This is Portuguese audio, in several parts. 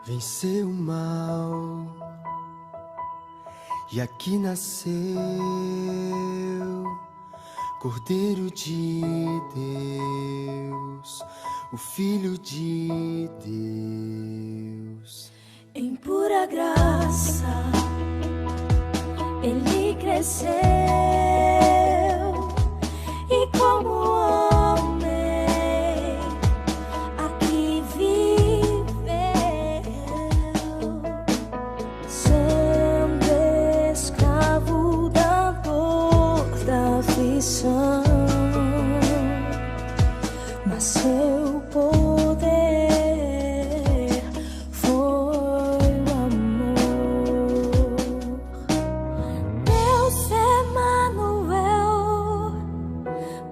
venceu o mal e aqui nasceu Cordeiro de Deus, o Filho de Deus. Em pura graça ele cresceu e como homem aqui viveu, sendo escravo da dor, da aflição, mas seu poder foi o amor. Deus Emanuel,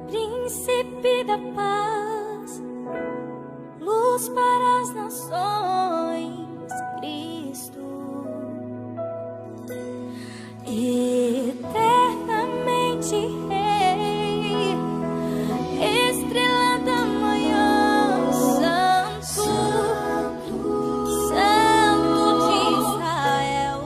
príncipe da paz, luz para as nações, Cristo, eternamente Rei, estrela da manhã, Santo, Santo de Israel,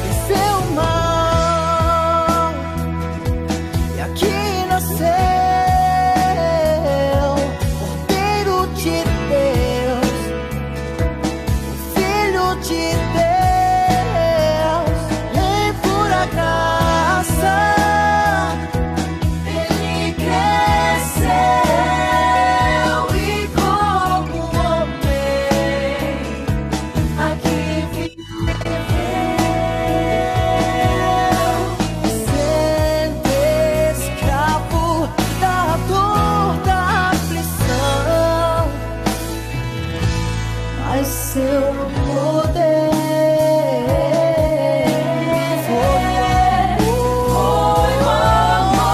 Venceu o mal e aqui nasceu Cordeiro de Deus, o Filho de Deus. Em pura graça ele cresceu e como homem aqui sendo escravo da dor, da aflição, mas seu poder foi o amor.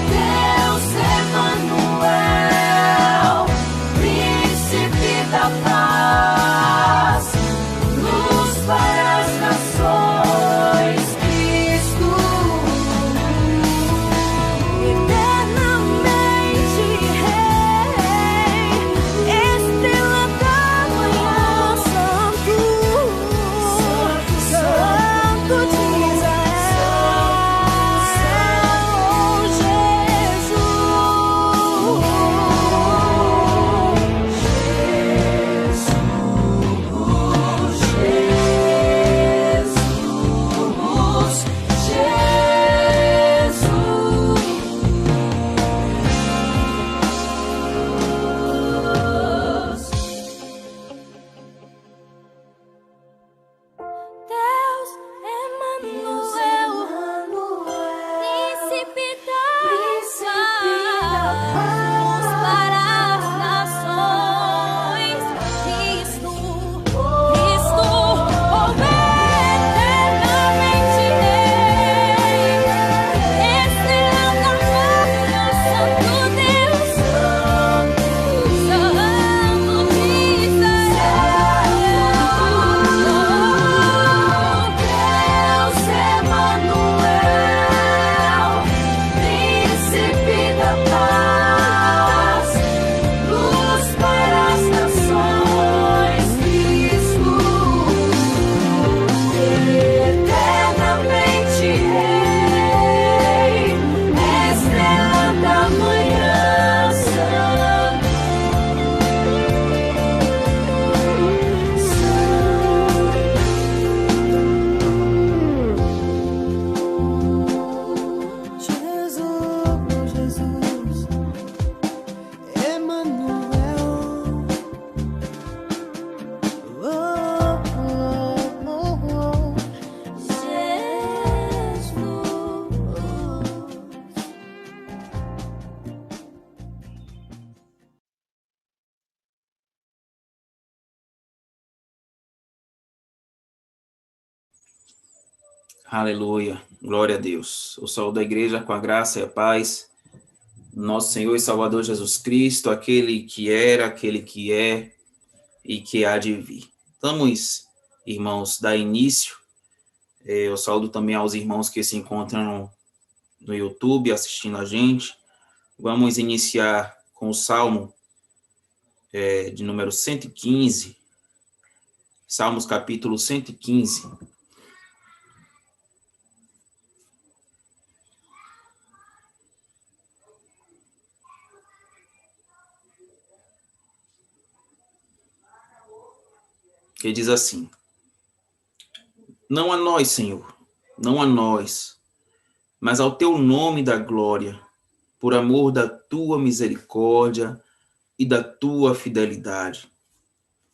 Deus Emanuel, príncipe da paz, luz para as nações, Cristo, eternamente Rei, estrela da manhã, Santo, Santo de Deus Emanuel, príncipe da paz, para as nações, Cristo, eternamente Rei, estrela da manhã, Santo Deus, Santo de Deus Emanuel, príncipe da paz, luz para as nações, Cristo, eternamente Rei, estrela da manhã, Jesus, Emanuel, Aleluia, glória a Deus. O saúdo da igreja com a graça e a paz do nosso Senhor e Salvador Jesus Cristo, aquele que era, aquele que é e que há de vir. Vamos, irmãos, dar início. Eu saúdo também aos irmãos que se encontram no YouTube assistindo a gente. Vamos iniciar com o Salmo de número 115, Salmos capítulo 115. Que diz assim: Não a nós, Senhor, não a nós, mas ao teu nome da glória, por amor da tua misericórdia e da tua fidelidade.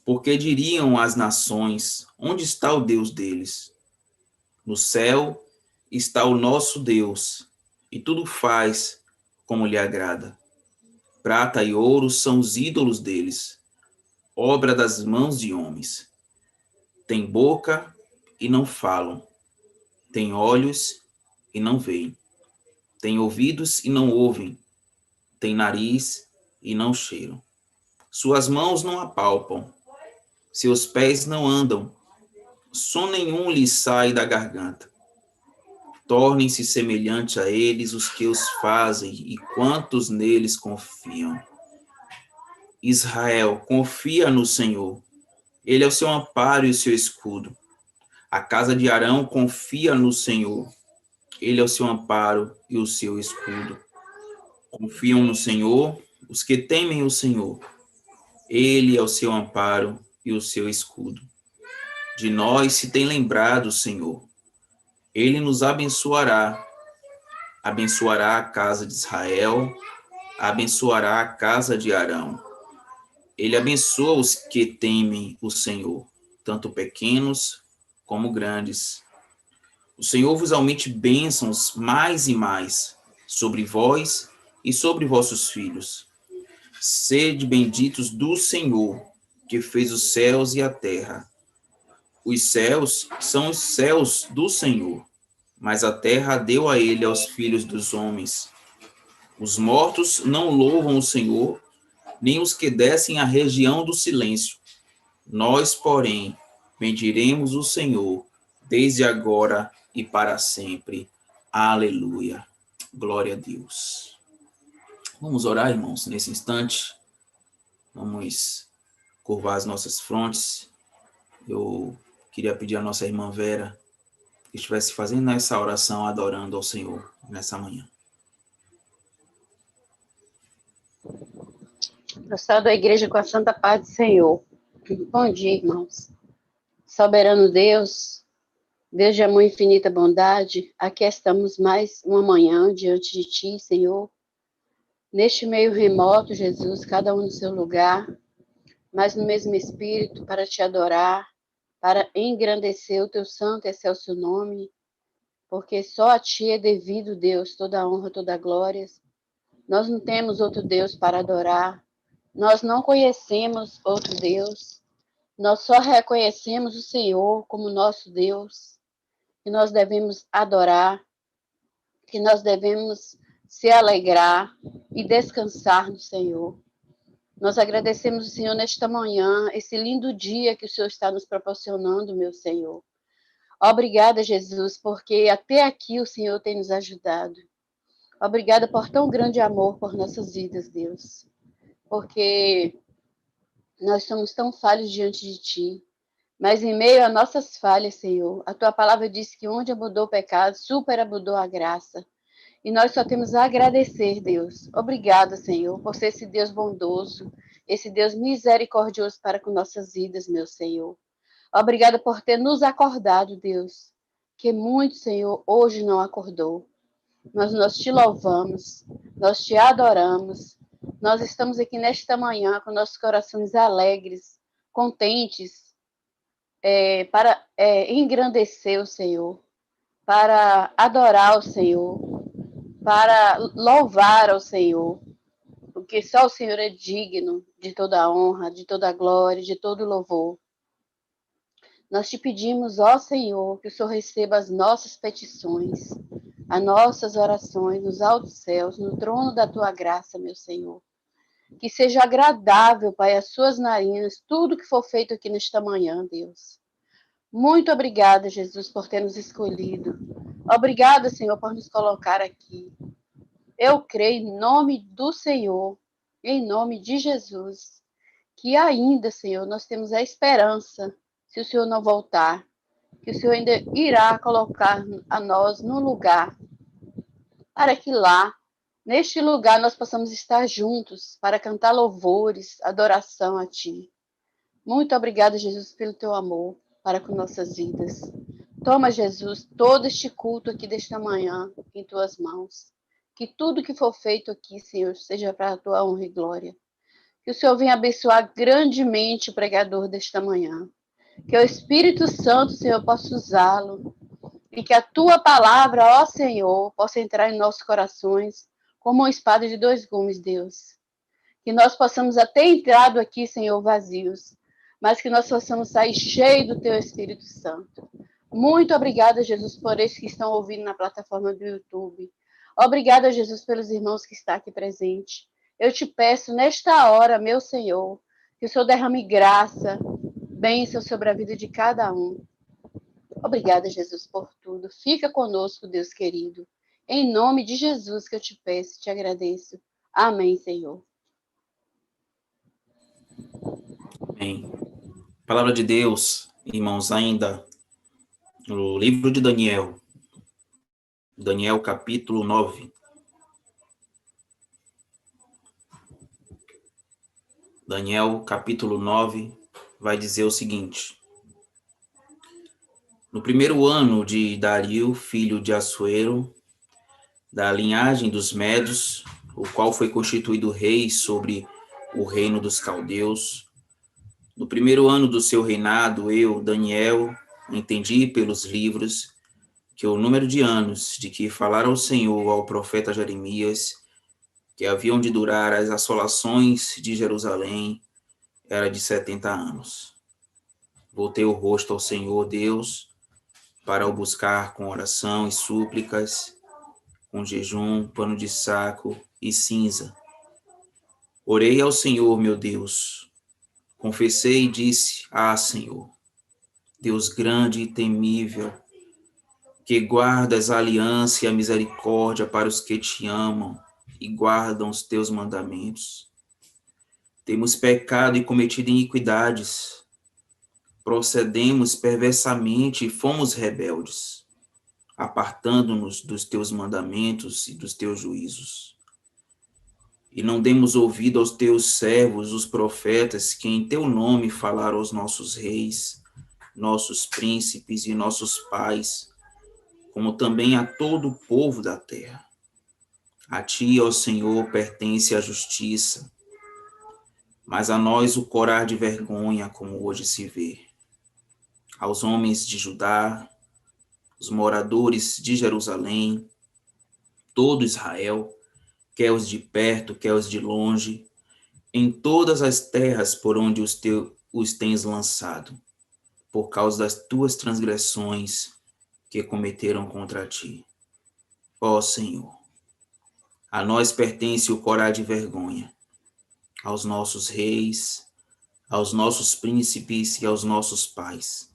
Porque diriam as nações: onde está o Deus deles? No céu está o nosso Deus, e tudo faz como lhe agrada. Prata e ouro são os ídolos deles, obra das mãos de homens. Tem boca e não falam, tem olhos e não veem, tem ouvidos e não ouvem, tem nariz e não cheiram. Suas mãos não apalpam, seus pés não andam, som nenhum lhes sai da garganta. Tornem-se semelhante a eles os que os fazem e quantos neles confiam. Israel, confia no Senhor. Ele é o seu amparo e o seu escudo. A casa de Arão confia no Senhor. Ele é o seu amparo e o seu escudo. Confiam no Senhor os que temem o Senhor. Ele é o seu amparo e o seu escudo. De nós se tem lembrado o Senhor. Ele nos abençoará. Abençoará a casa de Israel, abençoará a casa de Arão. Ele abençoa os que temem o Senhor, tanto pequenos como grandes. O Senhor vos aumente bênçãos mais e mais sobre vós e sobre vossos filhos. Sede benditos do Senhor, que fez os céus e a terra. Os céus são os céus do Senhor, mas a terra deu a ele aos filhos dos homens. Os mortos não louvam o Senhor, nem os que descem à região do silêncio. Nós, porém, bendiremos o Senhor, desde agora e para sempre. Aleluia. Glória a Deus. Vamos orar, irmãos, nesse instante. Vamos curvar as nossas frontes. Eu queria pedir à nossa irmã Vera que estivesse fazendo essa oração, adorando ao Senhor nessa manhã. Pessoal da igreja com a santa paz do Senhor. Bom dia, irmãos. Soberano Deus, Deus de amor e infinita bondade, aqui estamos mais uma manhã diante de Ti, Senhor. Neste meio remoto, Jesus, cada um no seu lugar, mas no mesmo Espírito, para Te adorar, para engrandecer o Teu santo e excelso nome, porque só a Ti é devido, Deus, toda a honra, toda a glória. Nós não temos outro Deus para adorar. Nós não conhecemos outro Deus, nós só reconhecemos o Senhor como nosso Deus, que nós devemos adorar, que nós devemos se alegrar e descansar no Senhor. Nós agradecemos o Senhor nesta manhã, esse lindo dia que o Senhor está nos proporcionando, meu Senhor. Obrigada, Jesus, porque até aqui o Senhor tem nos ajudado. Obrigada por tão grande amor por nossas vidas, Deus. Porque nós somos tão falhos diante de Ti, mas em meio a nossas falhas, Senhor, a Tua palavra diz que onde abundou o pecado, superabundou a graça. E nós só temos a agradecer, Deus. Obrigada, Senhor, por ser esse Deus bondoso, esse Deus misericordioso para com nossas vidas, meu Senhor. Obrigada por ter nos acordado, Deus, que muito, Senhor, hoje não acordou. Nós te louvamos, nós te adoramos. Nós estamos aqui nesta manhã com nossos corações alegres, contentes, para engrandecer o Senhor, para adorar o Senhor, para louvar ao Senhor, porque só o Senhor é digno de toda a honra, de toda a glória, de todo o louvor. Nós te pedimos, ó Senhor, que o Senhor receba as nossas petições, as nossas orações nos altos céus, no trono da tua graça, meu Senhor. Que seja agradável, Pai, às suas narinas, tudo que for feito aqui nesta manhã, Deus. Muito obrigada, Jesus, por ter nos escolhido. Obrigada, Senhor, por nos colocar aqui. Eu creio em nome do Senhor, em nome de Jesus, que ainda, Senhor, nós temos a esperança, se o Senhor não voltar, que o Senhor ainda irá colocar a nós no lugar, para que lá, neste lugar, nós possamos estar juntos, para cantar louvores, adoração a Ti. Muito obrigada, Jesus, pelo Teu amor para com nossas vidas. Toma, Jesus, todo este culto aqui desta manhã em Tuas mãos. Que tudo que for feito aqui, Senhor, seja para a Tua honra e glória. Que o Senhor venha abençoar grandemente o pregador desta manhã. Que o Espírito Santo, Senhor, possa usá-lo. E que a Tua palavra, ó Senhor, possa entrar em nossos corações como uma espada de 2 gumes, Deus. Que nós possamos até entrado aqui, Senhor, vazios, mas que nós possamos sair cheios do Teu Espírito Santo. Muito obrigada, Jesus, por esses que estão ouvindo na plataforma do YouTube. Obrigada, Jesus, pelos irmãos que estão aqui presentes. Eu te peço, nesta hora, meu Senhor, que o Senhor derrame graça, bênção sobre a vida de cada um. Obrigada, Jesus, por tudo. Fica conosco, Deus querido. Em nome de Jesus que eu te peço, te agradeço. Amém, Senhor. Amém. Palavra de Deus, irmãos, ainda no livro de Daniel. Daniel, capítulo 9. Daniel, capítulo 9, vai dizer o seguinte: no primeiro ano de Dario, filho de Assuero, da linhagem dos Medos, o qual foi constituído rei sobre o reino dos caldeus, no primeiro ano do seu reinado, eu, Daniel, entendi pelos livros que o número de anos de que falara o Senhor ao profeta Jeremias, que haviam de durar as assolações de Jerusalém, era de 70 anos. Voltei o rosto ao Senhor Deus para o buscar com oração e súplicas, com jejum, pano de saco e cinza. Orei ao Senhor, meu Deus. Confessei e disse: Ah, Senhor, Deus grande e temível, que guardas a aliança e a misericórdia para os que te amam e guardam os teus mandamentos. Temos pecado e cometido iniquidades, procedemos perversamente e fomos rebeldes, apartando-nos dos teus mandamentos e dos teus juízos. E não demos ouvido aos teus servos, os profetas, que em teu nome falaram aos nossos reis, nossos príncipes e nossos pais, como também a todo o povo da terra. A ti, ó Senhor, pertence a justiça, mas a nós o corar de vergonha, como hoje se vê. Aos homens de Judá, os moradores de Jerusalém, todo Israel, quer os de perto, quer os de longe, em todas as terras por onde os tens lançado, por causa das tuas transgressões que cometeram contra ti. Ó Senhor, a nós pertence o corar de vergonha, aos nossos reis, aos nossos príncipes e aos nossos pais,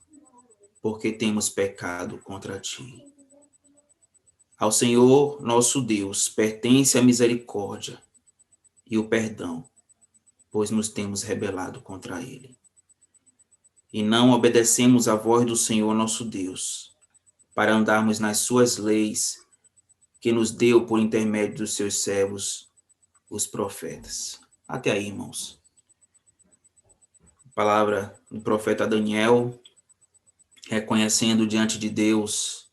porque temos pecado contra ti. Ao Senhor, nosso Deus, pertence a misericórdia e o perdão, pois nos temos rebelado contra ele. E não obedecemos à voz do Senhor, nosso Deus, para andarmos nas suas leis, que nos deu por intermédio dos seus servos, os profetas. Até aí, irmãos. Palavra do profeta Daniel, reconhecendo diante de Deus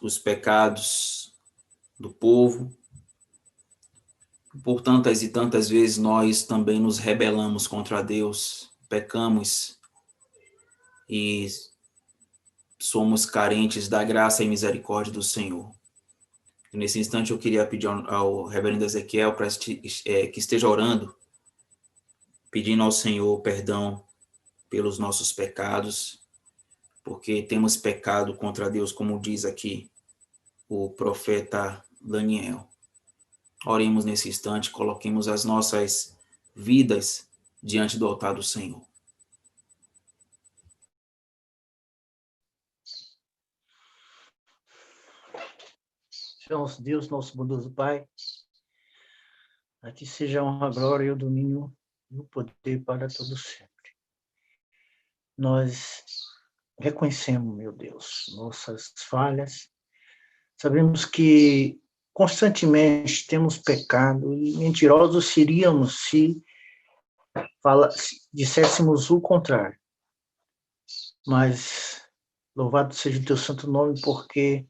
os pecados do povo. Por tantas e tantas vezes nós também nos rebelamos contra Deus, pecamos e somos carentes da graça e misericórdia do Senhor. E nesse instante eu queria pedir ao reverendo Ezequiel para que esteja orando, pedindo ao Senhor perdão pelos nossos pecados, porque temos pecado contra Deus, como diz aqui o profeta Daniel. Oremos nesse instante, coloquemos as nossas vidas diante do altar do Senhor. Senhor nosso Deus, nosso bondoso Pai, a Ti seja a honra, a glória e o domínio e o poder para todo sempre. Nós reconhecemos, meu Deus, nossas falhas. Sabemos que constantemente temos pecado e mentirosos seríamos se disséssemos o contrário. Mas louvado seja o Teu santo nome, porque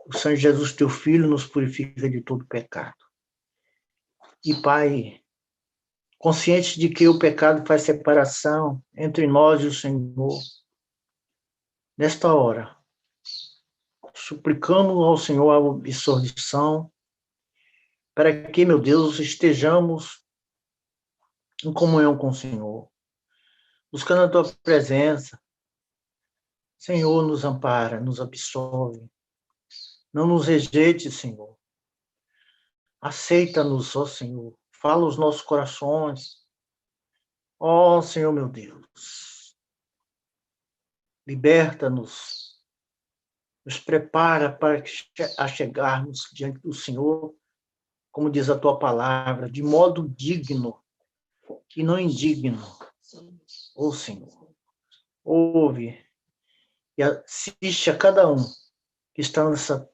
o Senhor Jesus, Teu Filho, nos purifica de todo pecado. E, Pai, consciente de que o pecado faz separação entre nós e o Senhor, nesta hora, suplicamos ao Senhor a absolvição, para que, meu Deus, estejamos em comunhão com o Senhor, buscando a Tua presença. Senhor, nos ampara, nos absolve. Não nos rejeite, Senhor. Aceita-nos, ó Senhor. Fala os nossos corações. Ó Senhor, meu Deus. Liberta-nos. Nos prepara para chegarmos diante do Senhor, como diz a Tua palavra, de modo digno e não indigno. Ó Senhor, ouve e assiste a cada um que está nessa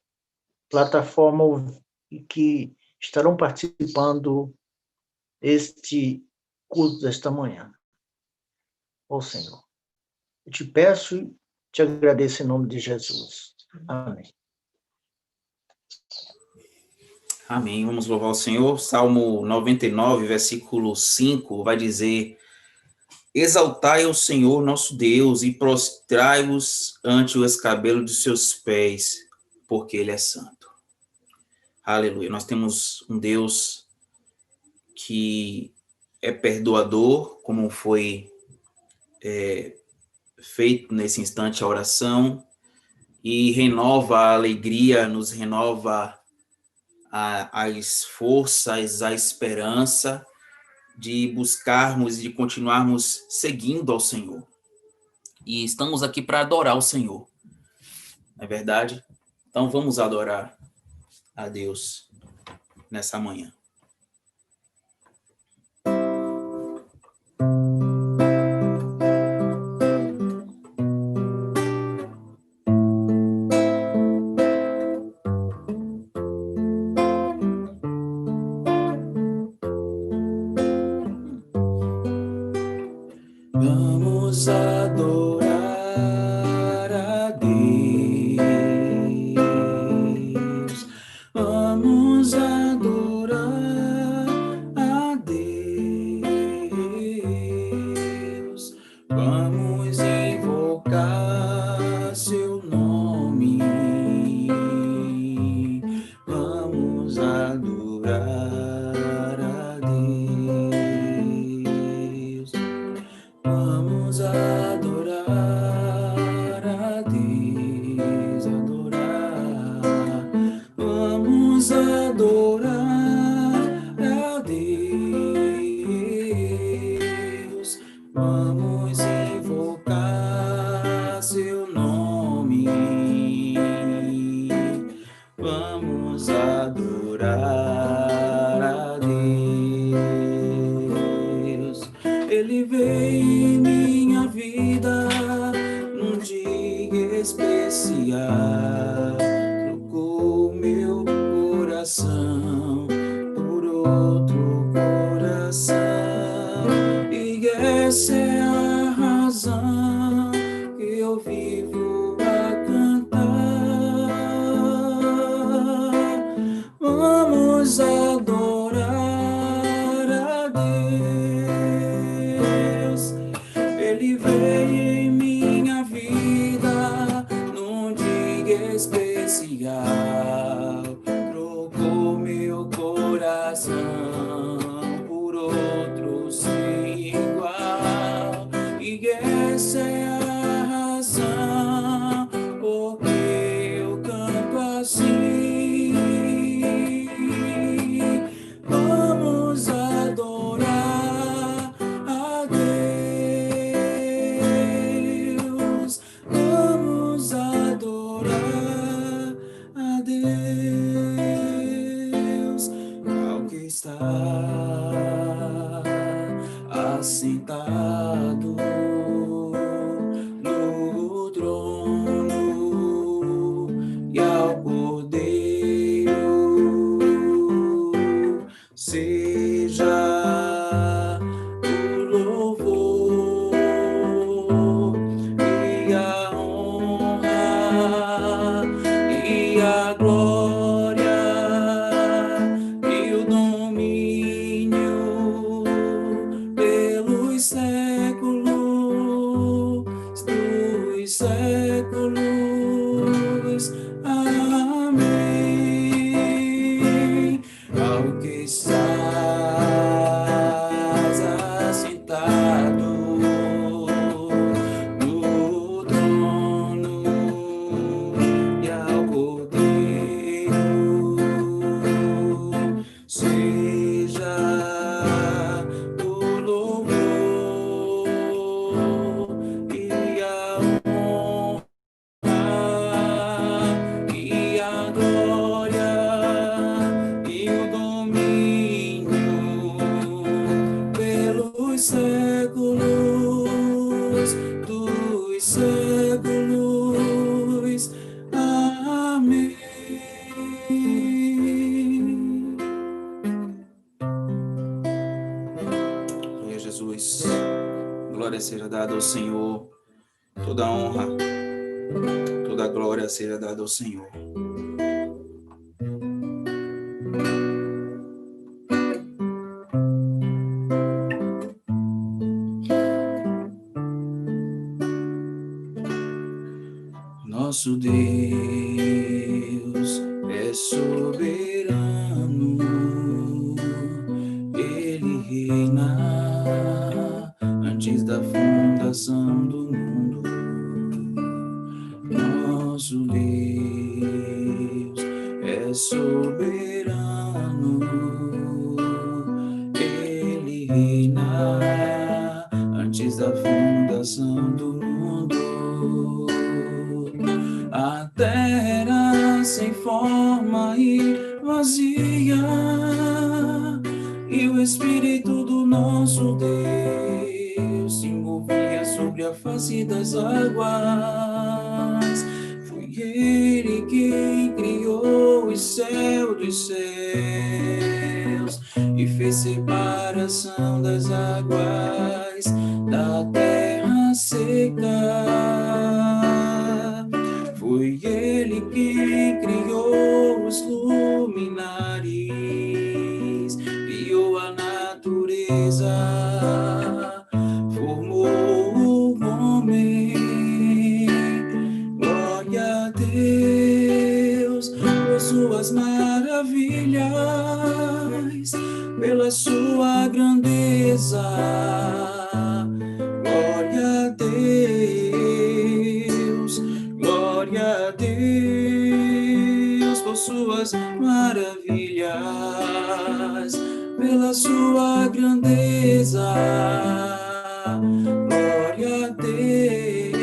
plataforma e que estarão participando deste culto desta manhã. Ó Senhor, eu te peço e te agradeço em nome de Jesus. Amém. Amém. Vamos louvar o Senhor. Salmo 99, versículo 5, vai dizer: exaltai ao Senhor nosso Deus e prostrai-vos ante o escabelo de seus pés, porque Ele é santo. Aleluia. Nós temos um Deus que é perdoador, como foi feito nesse instante a oração, e renova a alegria, nos renova as forças, a esperança de buscarmos e de continuarmos seguindo ao Senhor. E estamos aqui para adorar o Senhor, não é verdade? Então vamos adorar a Deus nessa manhã. Vamos adorar a Deus. Vamos adorar a Deus. Vamos invocar seu nome. Vamos adorar a Deus. Vamos adorar a Deus, adorar. Vamos adorar a Deus. Vamos invocar seu nome. Vamos adorar a Deus. Ele veio em minha vida num dia especial, trocou meu coração por outro coração, e essa é a razão que eu vivo a cantar. Vamos adorar a Deus. Ele veio em minha vida num dia especial, trocou meu coração por outro sem igual, sentado no trono e ao Cordeiro seja o louvor e a honra e a glória e o domínio pelos séculos dos séculos. Amém. Ao que estás assentado no trono e ao Cordeiro seja o louvor e a honra e a glória e o domínio pelos séculos dos séculos. Amém. Glória a Jesus. Glória seja dada ao Senhor. Toda honra, toda glória seja dada ao Senhor. Nosso Deus é soberano, Ele reina antes da fundação do mundo. Nosso Deus é soberano, Ele reina antes da fundação do mundo. A terra sem forma e vazia, e o Espírito do nosso Deus se movia sobre a face das águas. Foi Ele quem criou o céu dos céus e fez separação das águas da terra seca. Foi Ele quem criou os luminares, criou a natureza, formou o homem. Glória a Deus por suas maravilhas, pela sua grandeza. Glória a Deus, glória a Deus por suas maravilhas, pela sua grandeza. Glória a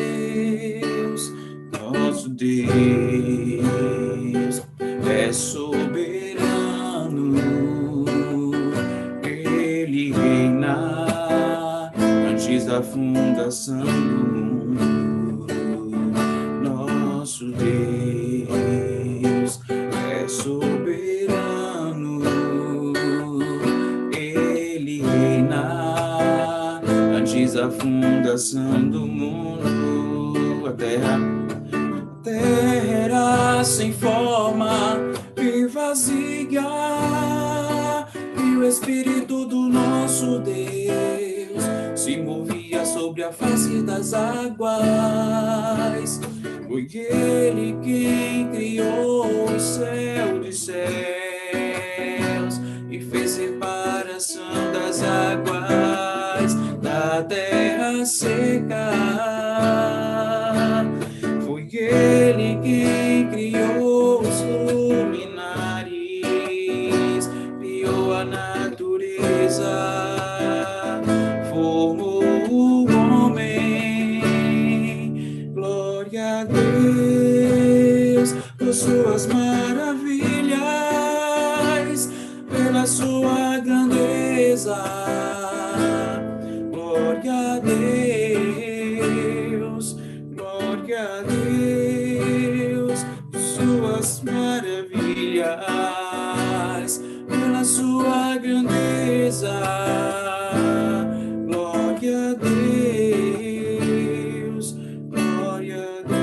Deus, nosso Deus é soberano, Ele reina antes da fundação do mundo. Nosso Deus é soberano, Ele reina antes da fundação do mundo. A terra era sem forma e vazia, e o Espírito do nosso Deus se movia sobre a face das águas. Foi Ele quem criou o céu dos céus e fez separação das águas da terra seca. Foi Ele quem criou os luminares, criou a natureza, formou o homem. Glória a Deus por suas maravilhas, pela sua grandeza. Glória a Deus, glória a Deus, suas maravilhas, pela sua grandeza. Glória a Deus, glória a Deus.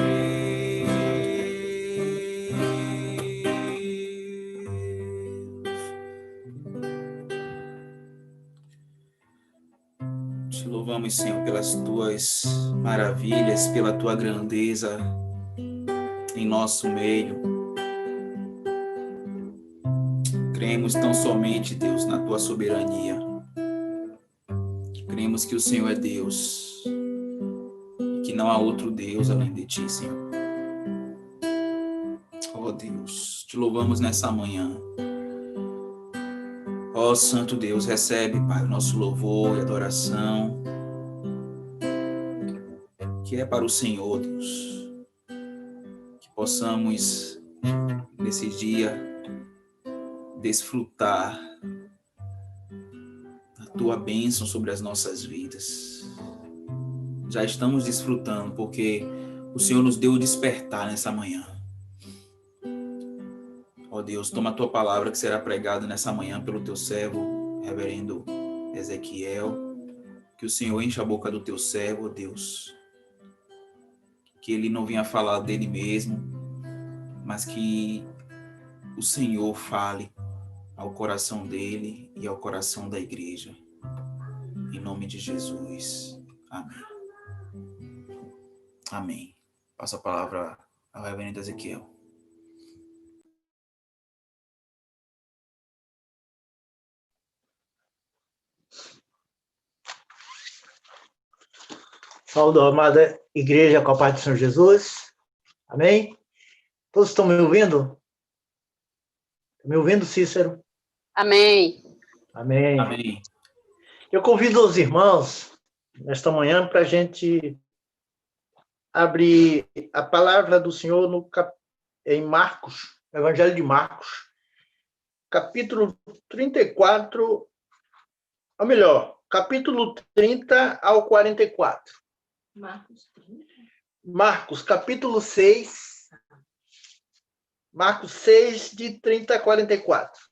Te louvamos, Senhor, pelas tuas maravilhas, pela tua grandeza em nosso meio. Cremos tão somente, Deus, na tua soberania. Cremos que o Senhor é Deus e que não há outro Deus além de ti, Senhor. Ó Deus, te louvamos nessa manhã. Ó Santo Deus, recebe, Pai, o nosso louvor e adoração, que é para o Senhor, Deus. Que possamos, nesse dia, desfrutar da tua bênção sobre as nossas vidas. Já estamos desfrutando, porque o Senhor nos deu o despertar nessa manhã. Ó Deus, toma a tua palavra que será pregada nessa manhã pelo teu servo, reverendo Ezequiel. Que o Senhor encha a boca do teu servo, ó Deus. Que ele não venha falar dele mesmo, mas que o Senhor fale ao coração dele e ao coração da igreja. Em nome de Jesus. Amém. Amém. Passo a palavra ao reverendo Ezequiel. Saúde, amada igreja, com a paz do Senhor Jesus. Amém? Todos estão me ouvindo? Estão me ouvindo, Cícero? Amém. Amém. Amém. Eu convido os irmãos, nesta manhã, para a gente abrir a palavra do Senhor em Marcos, Evangelho de Marcos, capítulo 34, ou melhor, capítulo 30 ao 44. Marcos, capítulo 6, Marcos 6, de 30 a 44.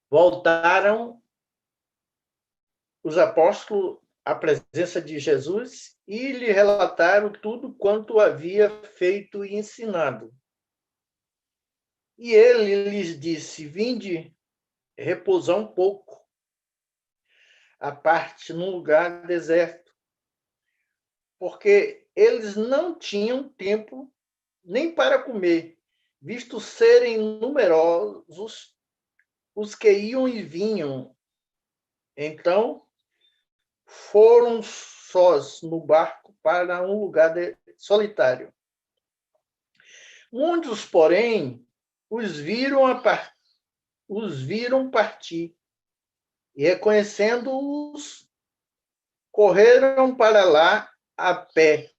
Voltaram os apóstolos à presença de Jesus e lhe relataram tudo quanto havia feito e ensinado. E ele lhes disse: vinde repousar um pouco, à parte num lugar deserto, porque eles não tinham tempo nem para comer, visto serem numerosos os que iam e vinham. Então foram sós no barco para um lugar solitário. Muitos, porém, os viram partir, e reconhecendo-os, correram para lá a pé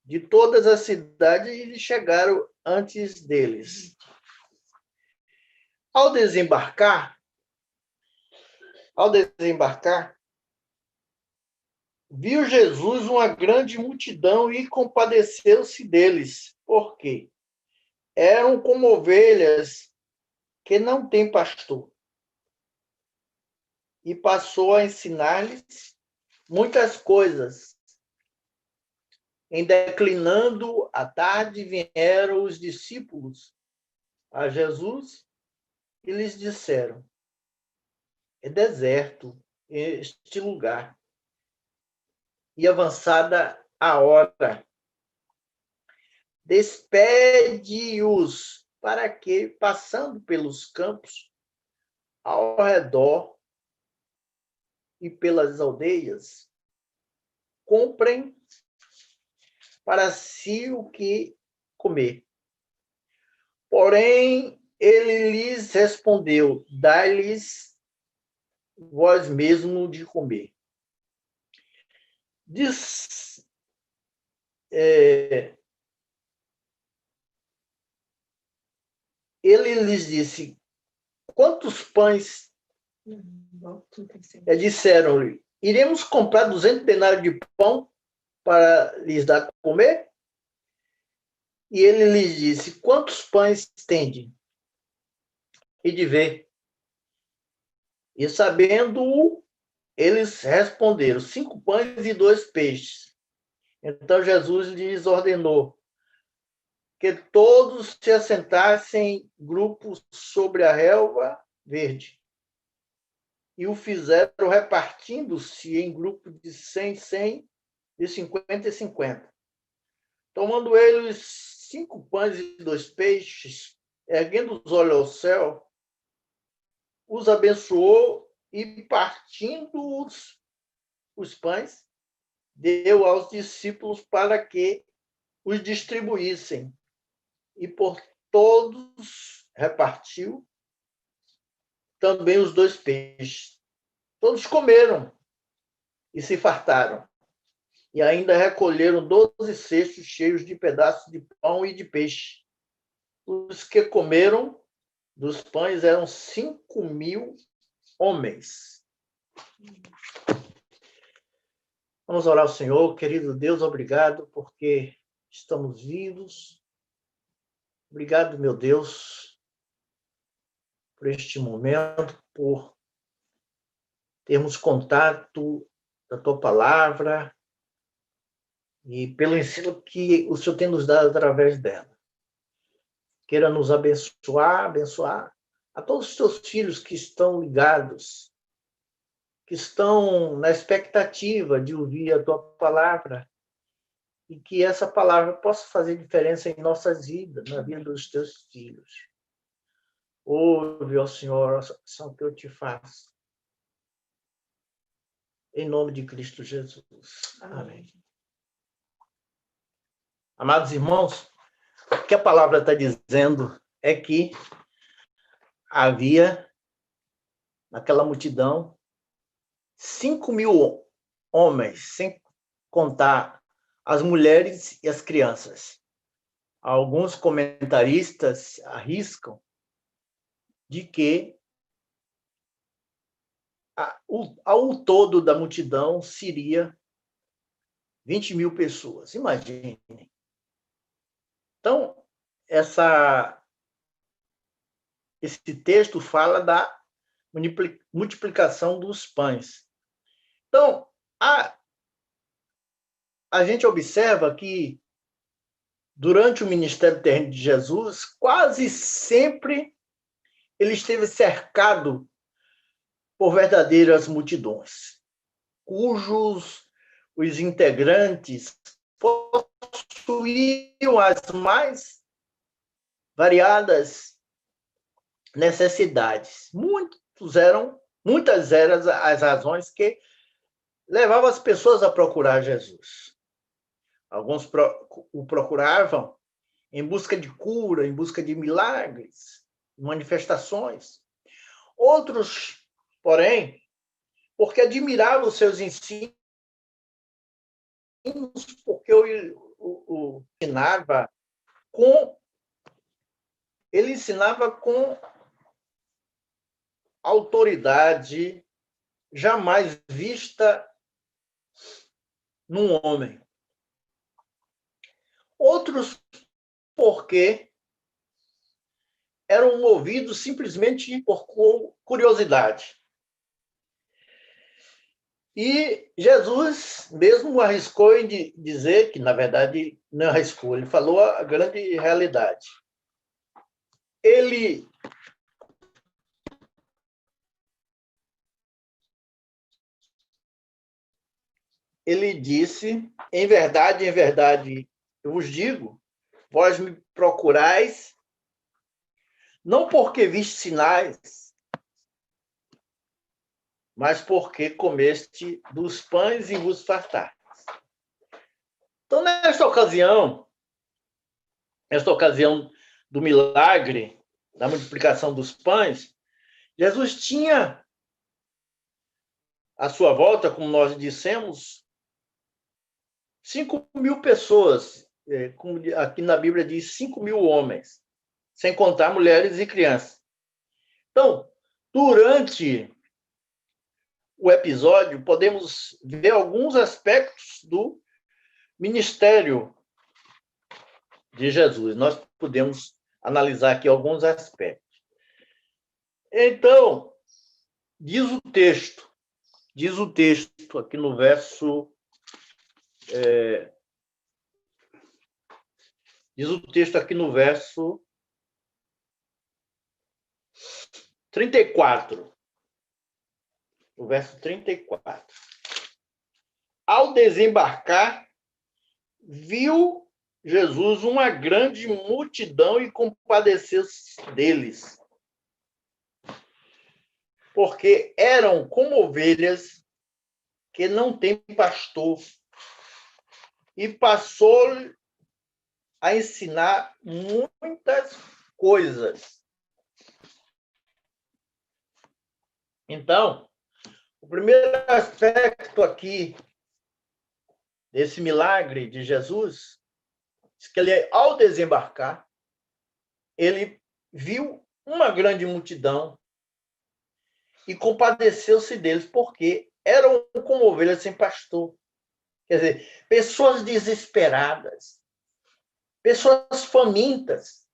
de todas as cidades e chegaram antes deles. Ao desembarcar, viu Jesus uma grande multidão e compadeceu-se deles, porque eram como ovelhas que não têm pastor. E passou a ensinar-lhes muitas coisas. Em declinando a tarde, vieram os discípulos a Jesus e lhes disseram: é deserto este lugar, e avançada a hora. Despede-os para que, passando pelos campos ao redor e pelas aldeias, comprem para si o que comer. Porém, ele lhes respondeu: dai-lhes vós mesmo de comer. Ele lhes disse: quantos pães? Disseram-lhe, iremos comprar 200 denários de pão para lhes dar a comer? E ele lhes disse, quantos pães tende? E de ver. E sabendo-o, eles responderam, 5 pães e 2 peixes. Então Jesus lhes ordenou que todos se assentassem em grupos sobre a relva verde. E o fizeram repartindo-se em grupos de 100, 100, de 50 e 50. Tomando eles 5 pães e 2 peixes, erguendo os olhos ao céu, os abençoou e, partindo os pães, deu aos discípulos para que os distribuíssem. E por todos repartiu também os 2 peixes. Todos comeram e se fartaram. E ainda recolheram 12 cestos cheios de pedaços de pão e de peixe. Os que comeram dos pães eram 5.000 homens. Vamos orar ao Senhor. Querido Deus, obrigado porque estamos vivos. Obrigado, meu Deus, por este momento, por termos contato da Tua palavra e pelo ensino que o Senhor tem nos dado através dela. Queira nos abençoar a todos os Teus filhos que estão ligados, que estão na expectativa de ouvir a Tua palavra e que essa palavra possa fazer diferença em nossas vidas, na vida dos Teus filhos. Ouve, ó Senhor, a oração que eu te faço. Em nome de Cristo Jesus. Amém. Amados irmãos, o que a palavra está dizendo é que havia, naquela multidão, 5.000 homens, sem contar as mulheres e as crianças. Alguns comentaristas arriscam de que ao todo da multidão seria 20.000 pessoas. Imaginem. Então, esse texto fala da multiplicação dos pães. Então, a gente observa que, durante o ministério terreno de Jesus, quase sempre ele esteve cercado por verdadeiras multidões, cujos os integrantes possuíam as mais variadas necessidades. Muitas eram as razões que levavam as pessoas a procurar Jesus. Alguns o procuravam em busca de cura, em busca de milagres, manifestações. Outros, porém, porque admiravam os seus ensinos, porque ele ensinava com autoridade jamais vista num homem. Outros porque eram movidos simplesmente por curiosidade. E Jesus mesmo arriscou em dizer que, na verdade, não arriscou, ele falou a grande realidade. Ele disse, em verdade, eu vos digo, vós me procurais, não porque viste sinais, mas porque comeste dos pães e vos fartastes. Então, nesta ocasião do milagre, da multiplicação dos pães, Jesus tinha à sua volta, como nós dissemos, 5.000 pessoas, como aqui na Bíblia diz, 5.000 homens, sem contar mulheres e crianças. Então, durante o episódio, podemos ver alguns aspectos do ministério de Jesus. Nós podemos analisar aqui alguns aspectos. Então, diz o texto aqui no verso. Diz o texto aqui no verso 34. O verso 34. Ao desembarcar, viu Jesus uma grande multidão e compadeceu-se deles, porque eram como ovelhas que não têm pastor, e passou a ensinar muitas coisas. Então, o primeiro aspecto aqui desse milagre de Jesus, diz que ele, ao desembarcar, ele viu uma grande multidão e compadeceu-se deles, porque eram como ovelhas sem pastor. Quer dizer, pessoas desesperadas, pessoas famintas,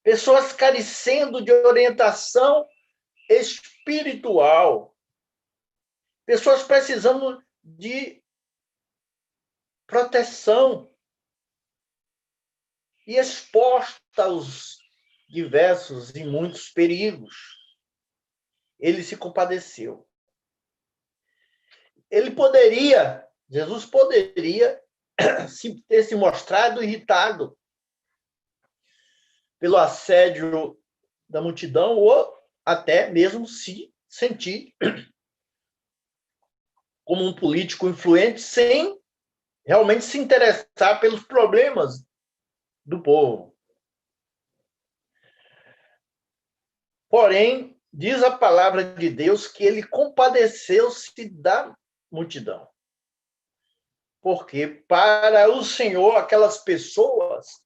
pessoas carecendo de orientação espiritual, pessoas precisando de proteção e expostas aos diversos e muitos perigos. Ele se compadeceu. Jesus poderia ter se mostrado irritado pelo assédio da multidão ou até mesmo se sentir como um político influente sem realmente se interessar pelos problemas do povo. Porém, diz a palavra de Deus que ele compadeceu-se da multidão. Porque para o Senhor, aquelas pessoas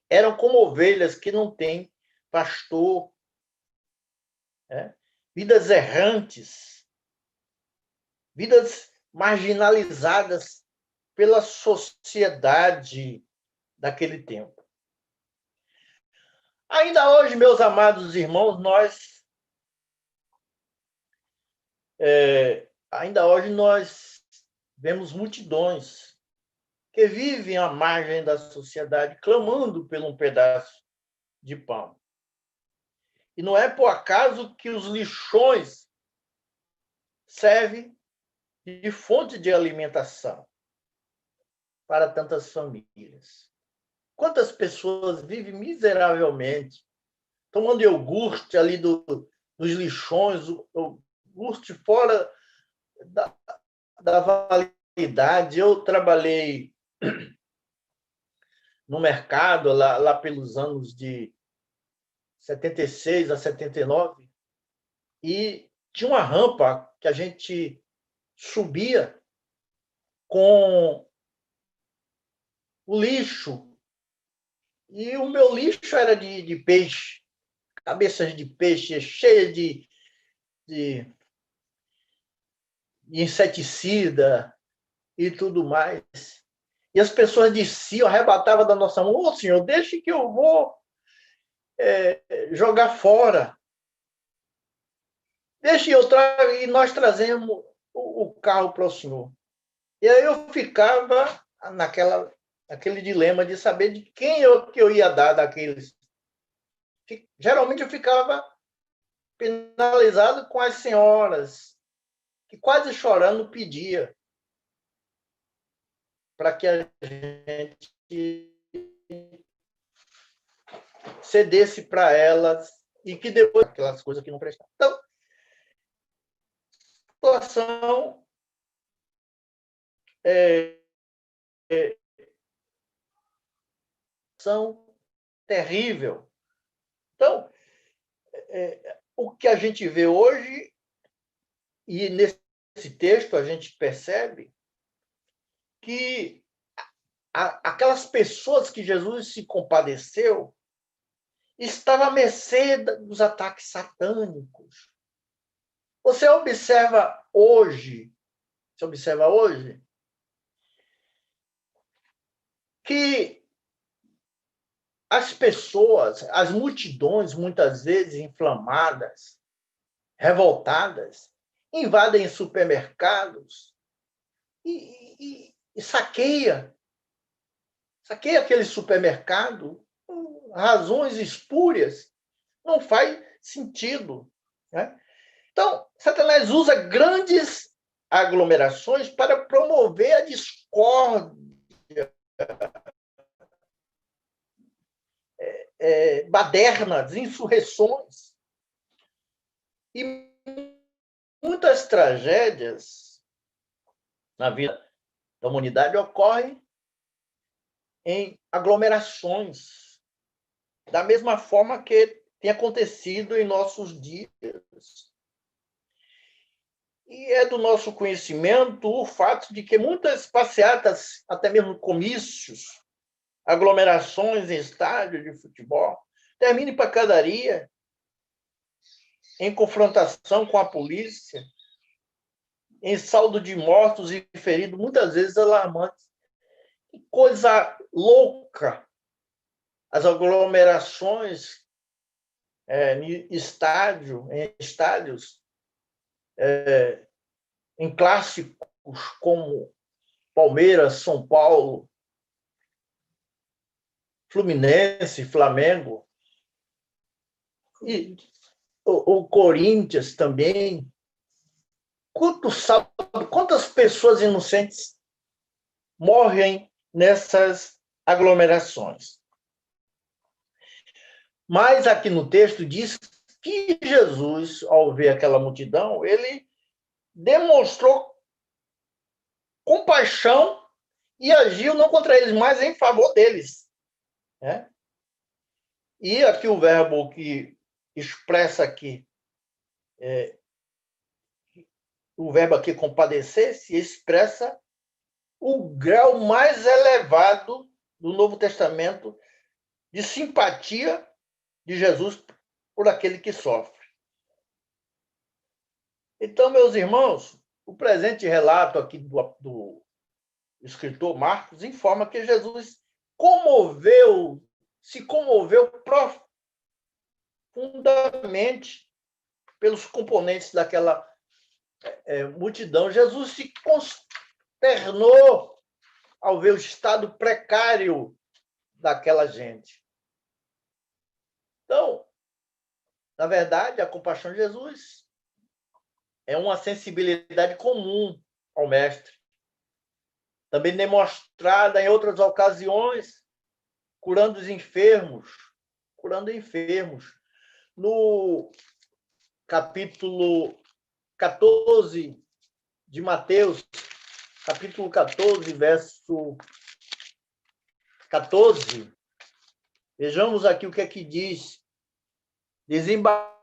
eram como ovelhas que não têm pastor, vidas errantes, vidas marginalizadas pela sociedade daquele tempo. Ainda hoje, meus amados irmãos, nós vemos multidões que vivem à margem da sociedade, clamando por um pedaço de pão. E não é por acaso que os lixões servem de fonte de alimentação para tantas famílias. Quantas pessoas vivem miseravelmente, tomando iogurte ali dos lixões, iogurte fora da validade. Eu trabalhei no mercado lá pelos anos de 76 a 79, e tinha uma rampa que a gente subia com o lixo, e o meu lixo era de peixe, cabeças de peixe cheias de inseticida e tudo mais. E as pessoas desciam, arrebatavam da nossa mão: ô senhor, deixe que eu vou jogar fora. Deixe eu trago, e nós trazemos o carro para o senhor. E aí eu ficava naquele dilema de saber de quem que eu ia dar daqueles. Geralmente eu ficava penalizado com as senhoras, que quase chorando pedia para que a gente cedesse para elas e que depois aquelas coisas que não prestavam. Então, a situação terrível. Então, o que a gente vê hoje, e nesse texto a gente percebe que aquelas pessoas que Jesus se compadeceu, estava à mercê dos ataques satânicos. Você observa hoje que as pessoas, as multidões, muitas vezes inflamadas, revoltadas, invadem supermercados e saqueia aquele supermercado por razões espúrias. Não faz sentido, né? Então, Satanás usa grandes aglomerações para promover a discórdia, badernas, insurreições. E muitas tragédias na vida da humanidade ocorrem em aglomerações, da mesma forma que tem acontecido em nossos dias. E é do nosso conhecimento o fato de que muitas passeatas, até mesmo comícios, aglomerações em estádios de futebol, terminam em pancadaria, em confrontação com a polícia, em saldo de mortos e feridos, muitas vezes alarmantes. Que coisa louca! As aglomerações em estádios, em clássicos como Palmeiras, São Paulo, Fluminense, Flamengo, e o Corinthians também. Quantas pessoas inocentes morrem nessas aglomerações? Mas aqui no texto diz que Jesus, ao ver aquela multidão, ele demonstrou compaixão e agiu não contra eles, mas em favor deles, né? E aqui o verbo que expressa aqui, o verbo aqui compadecer-se, expressa o grau mais elevado do Novo Testamento de simpatia de Jesus por aquele que sofre. Então, meus irmãos, o presente relato aqui do escritor Marcos informa que Jesus se comoveu profundamente pelos componentes daquela multidão. Jesus se consternou ao ver o estado precário daquela gente. Então, na verdade, a compaixão de Jesus é uma sensibilidade comum ao Mestre, também demonstrada em outras ocasiões, curando enfermos. No capítulo 14 de Mateus, capítulo 14, verso 14, vejamos aqui o que é que diz. Desembarcando,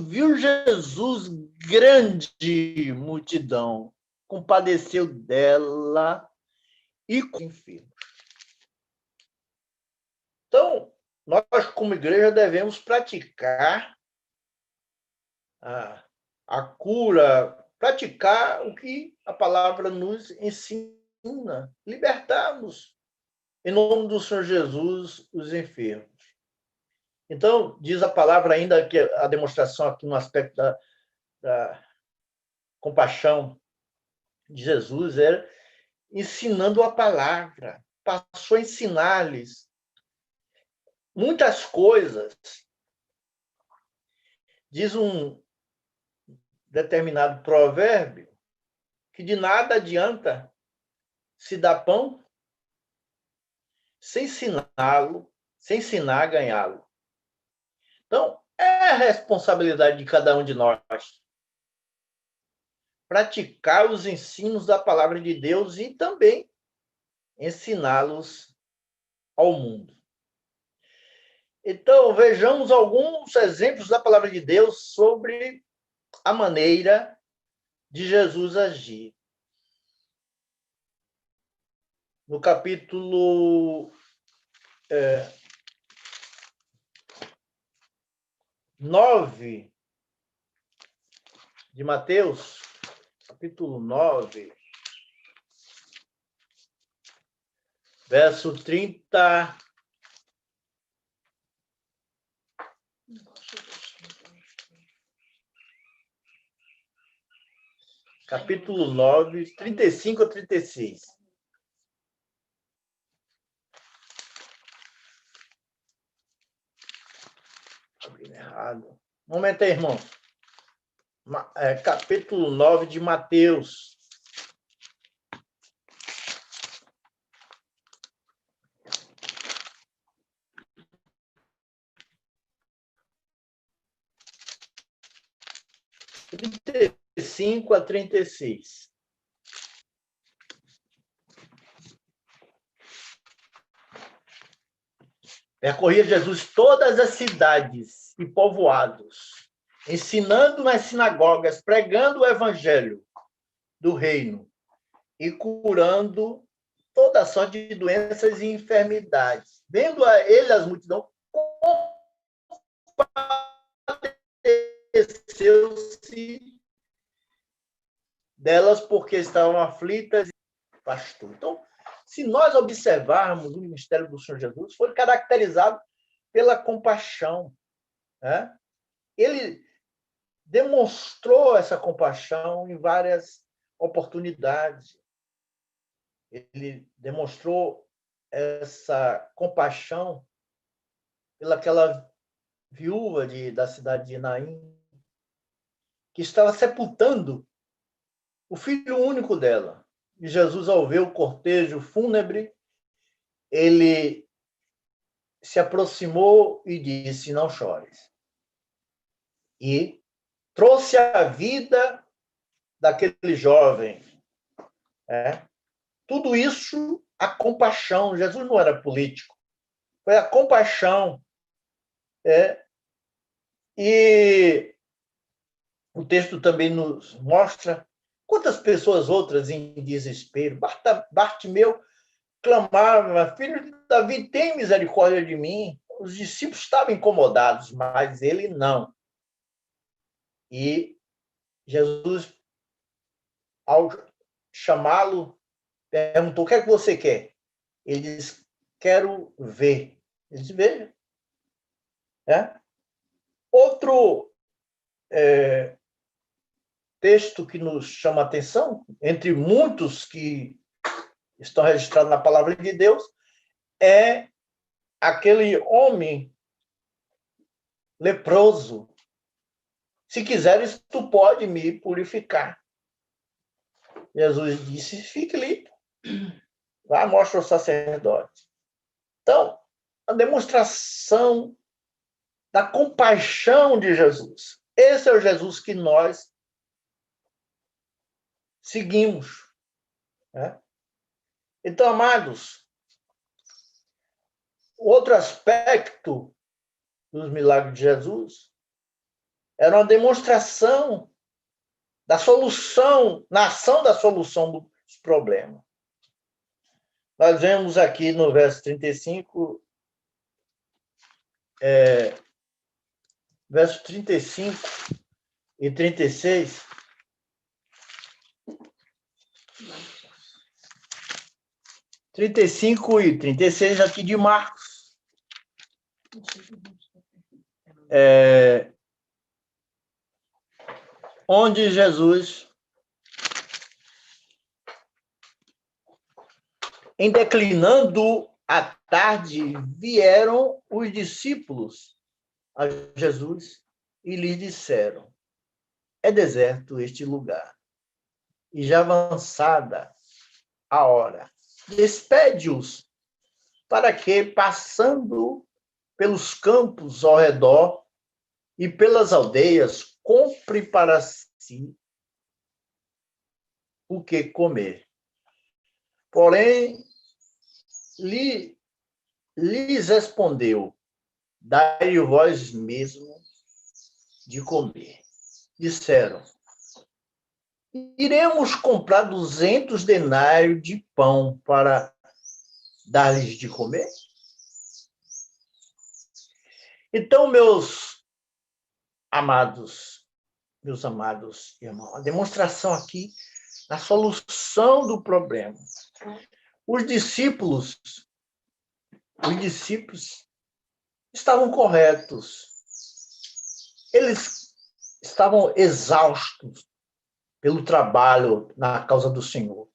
viu Jesus grande multidão, compadeceu dela e com enfermos. Então, nós, como igreja, devemos praticar a cura, praticar o que a palavra nos ensina, libertarmos, em nome do Senhor Jesus, os enfermos. Então, diz a palavra ainda que a demonstração aqui no aspecto da compaixão de Jesus era ensinando a palavra, passou a ensinar-lhes muitas coisas. Diz um determinado provérbio que de nada adianta se dar pão sem ensiná-lo, sem ensinar a ganhá-lo. Então, é a responsabilidade de cada um de nós praticar os ensinos da palavra de Deus e também ensiná-los ao mundo. Então, vejamos alguns exemplos da palavra de Deus sobre a maneira de Jesus agir. No capítulo 9 de Mateus, capítulo 9, verso 30. Capítulo 9, 35 a 36. Abrindo errado. Um momento aí, irmão. Capítulo 9 de Mateus. Trinta e 5 a 36. Percorria Jesus todas as cidades e povoados, ensinando nas sinagogas, pregando o evangelho do reino e curando toda sorte de doenças e enfermidades. Vendo a ele as multidões, compadeceu-se delas porque estavam aflitas e pastor. Então, se nós observarmos o ministério do Senhor Jesus, foi caracterizado pela compaixão, né? Ele demonstrou essa compaixão em várias oportunidades. Ele demonstrou essa compaixão pelaquela viúva da cidade de Naim, que estava sepultando o filho único dela. E Jesus, ao ver o cortejo fúnebre, ele se aproximou e disse: não chores. E trouxe a vida daquele jovem. Tudo isso, a compaixão. Jesus não era político. Foi a compaixão. E o texto também nos mostra quantas pessoas outras em desespero. Bartimeu clamava: filho de Davi, tem misericórdia de mim. Os discípulos estavam incomodados, mas ele não. E Jesus, ao chamá-lo, perguntou: o que é que você quer? Ele disse: quero ver. Ele disse: veja. Outro texto que nos chama a atenção, entre muitos que estão registrados na palavra de Deus, é aquele homem leproso. Se quiseres, tu pode me purificar. Jesus disse: fique limpo. Vai, mostra ao sacerdote. Então, a demonstração da compaixão de Jesus. Esse é o Jesus que nós seguimos. Então, amados, outro aspecto dos milagres de Jesus era uma demonstração da solução, na ação da solução dos problemas. Nós vemos aqui no verso 35, verso 35 e 36, e 36 aqui de Marcos. Onde Jesus, em declinando a tarde, vieram os discípulos a Jesus e lhe disseram: é deserto este lugar, e já avançada a hora. Despede-os, para que, passando pelos campos ao redor e pelas aldeias, compre para si o que comer. Porém, lhes respondeu: dai vós mesmo de comer. Disseram: iremos comprar 200 denários de pão para dar-lhes de comer? Então, meus amados irmãos, a demonstração aqui da solução do problema. Os discípulos estavam corretos. Eles estavam exaustos pelo trabalho na causa do Senhor.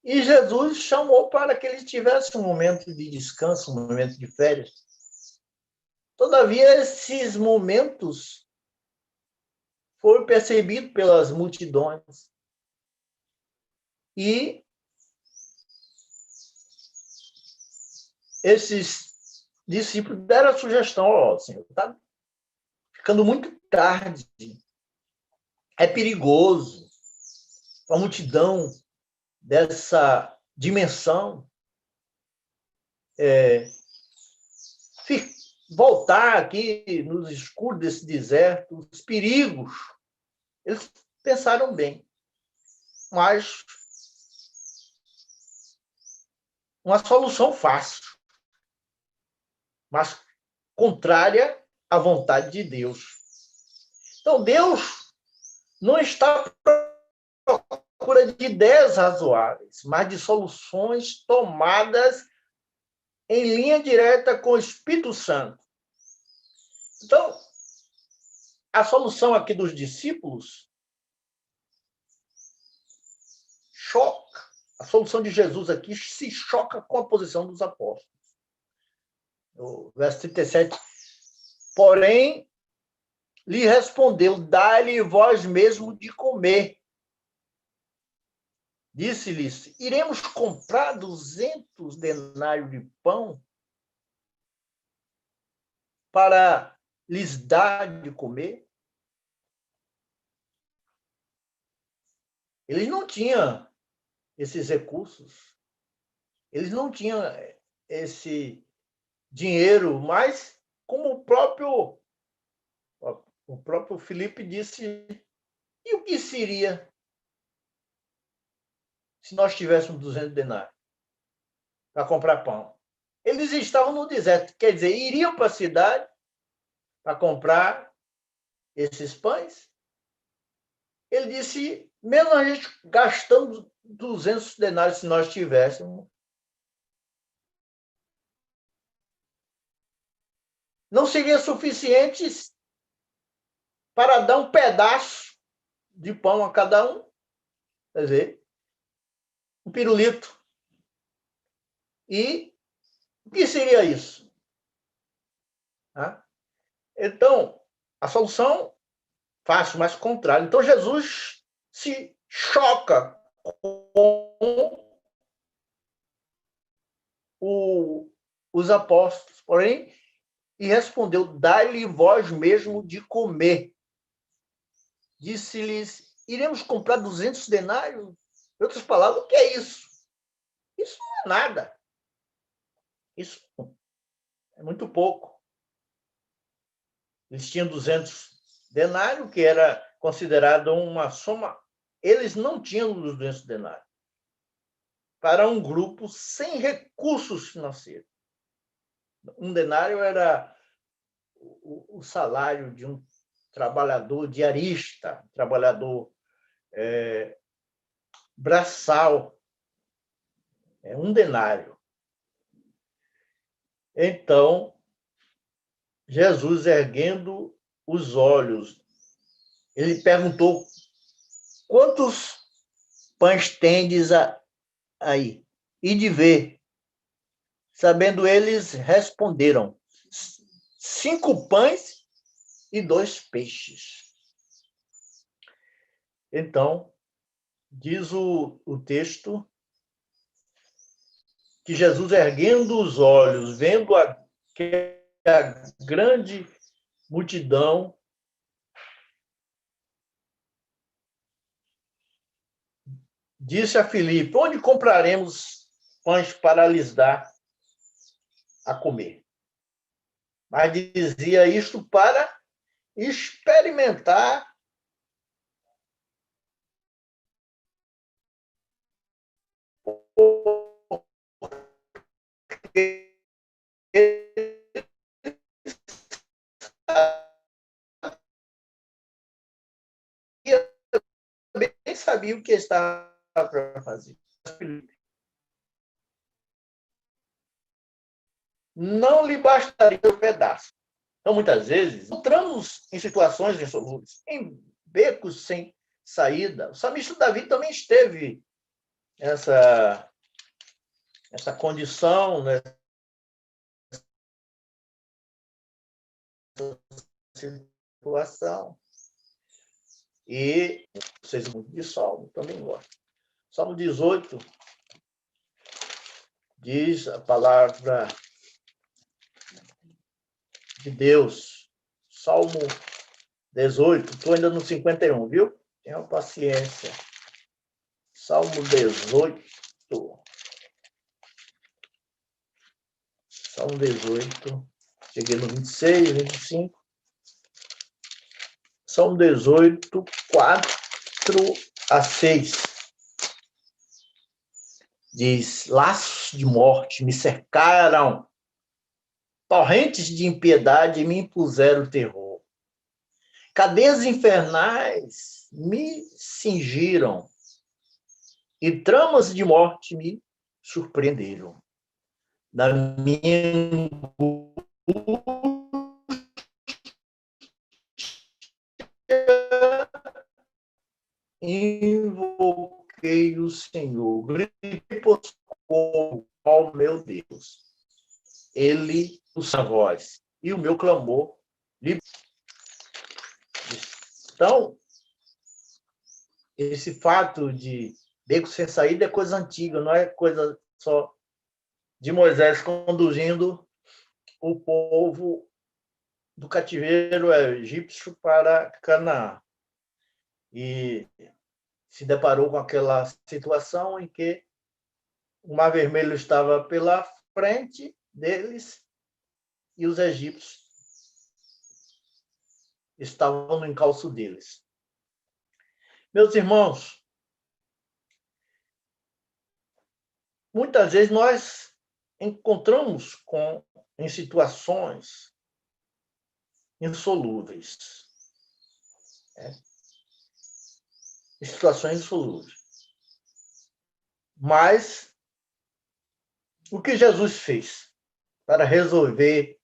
E Jesus chamou para que eles tivessem um momento de descanso, um momento de férias. Todavia, esses momentos foram percebidos pelas multidões. E esses discípulos deram a sugestão: ó, Senhor, está ficando muito tarde, é perigoso, a multidão dessa dimensão voltar aqui nos escuros desse deserto, os perigos. Eles pensaram bem, mas uma solução fácil, mas contrária à vontade de Deus. Então, Deus não está à procura de ideias razoáveis, mas de soluções tomadas em linha direta com o Espírito Santo. Então, a solução aqui dos discípulos choca. A solução de Jesus aqui se choca com a posição dos apóstolos. No verso 37, porém, lhe respondeu: dai-lhe vós mesmo de comer. Disse-lhes: iremos comprar 200 denários de pão para lhes dar de comer? Eles não tinham esses recursos, eles não tinham esse dinheiro, mas como o próprio Filipe disse, e o que seria se nós tivéssemos 200 denários para comprar pão? Eles estavam no deserto, quer dizer, iriam para a cidade para comprar esses pães? Ele disse, mesmo a gente gastando 200 denários, se nós tivéssemos, não seria suficiente para dar um pedaço de pão a cada um. Quer dizer, um pirulito. E o que seria isso? Então, a solução fácil, mas contrária. Então, Jesus se choca com os apóstolos, porém, e respondeu: dai-lhe vós mesmo de comer. Disse-lhes: iremos comprar 200 denários? Em outras palavras, o que é isso? Isso não é nada. Isso é muito pouco. Eles tinham 200 denários, que era considerado uma soma. Eles não tinham os 200 denários. Para um grupo sem recursos financeiros. Um denário era o salário de um trabalhador diarista, trabalhador braçal. É um denário. Então, Jesus, erguendo os olhos, ele perguntou: quantos pães tendes aí? E de ver. Sabendo eles, responderam: 5 pães e 2 peixes. Então, diz o texto que Jesus, erguendo os olhos, vendo a grande multidão, disse a Filipe: onde compraremos pães para lhes dar a comer? Mas dizia isto para experimentar sabia o que estava para fazer. Não lhe bastaria o pedaço. Então, muitas vezes, entramos em situações insolúveis, em becos sem saída. O salmista Davi também esteve nessa condição, né? Situação. E vocês muito de Salmo, também gosto. Salmo 18 diz a palavra de Deus. Salmo 18, estou ainda no 51, viu? Tenha paciência. Salmo 18. Salmo 18. Cheguei no 26, 25. Salmo 18, 4 a 6. Diz: laços de morte me cercaram, torrentes de impiedade me impuseram terror. Cadeias infernais me cingiram e tramas de morte me surpreenderam. Da minha invoquei o Senhor, gritei por socorro ao meu Deus. Ele usa a voz e o meu clamor. Então, esse fato de beco sem saída é coisa antiga, não é coisa só de Moisés conduzindo o povo do cativeiro egípcio para Canaã. E se deparou com aquela situação em que o Mar Vermelho estava pela frente deles e os egípcios estavam no encalço deles. Meus irmãos, muitas vezes nós encontramos em situações insolúveis. Em situações insolúveis. Mas o que Jesus fez para resolver?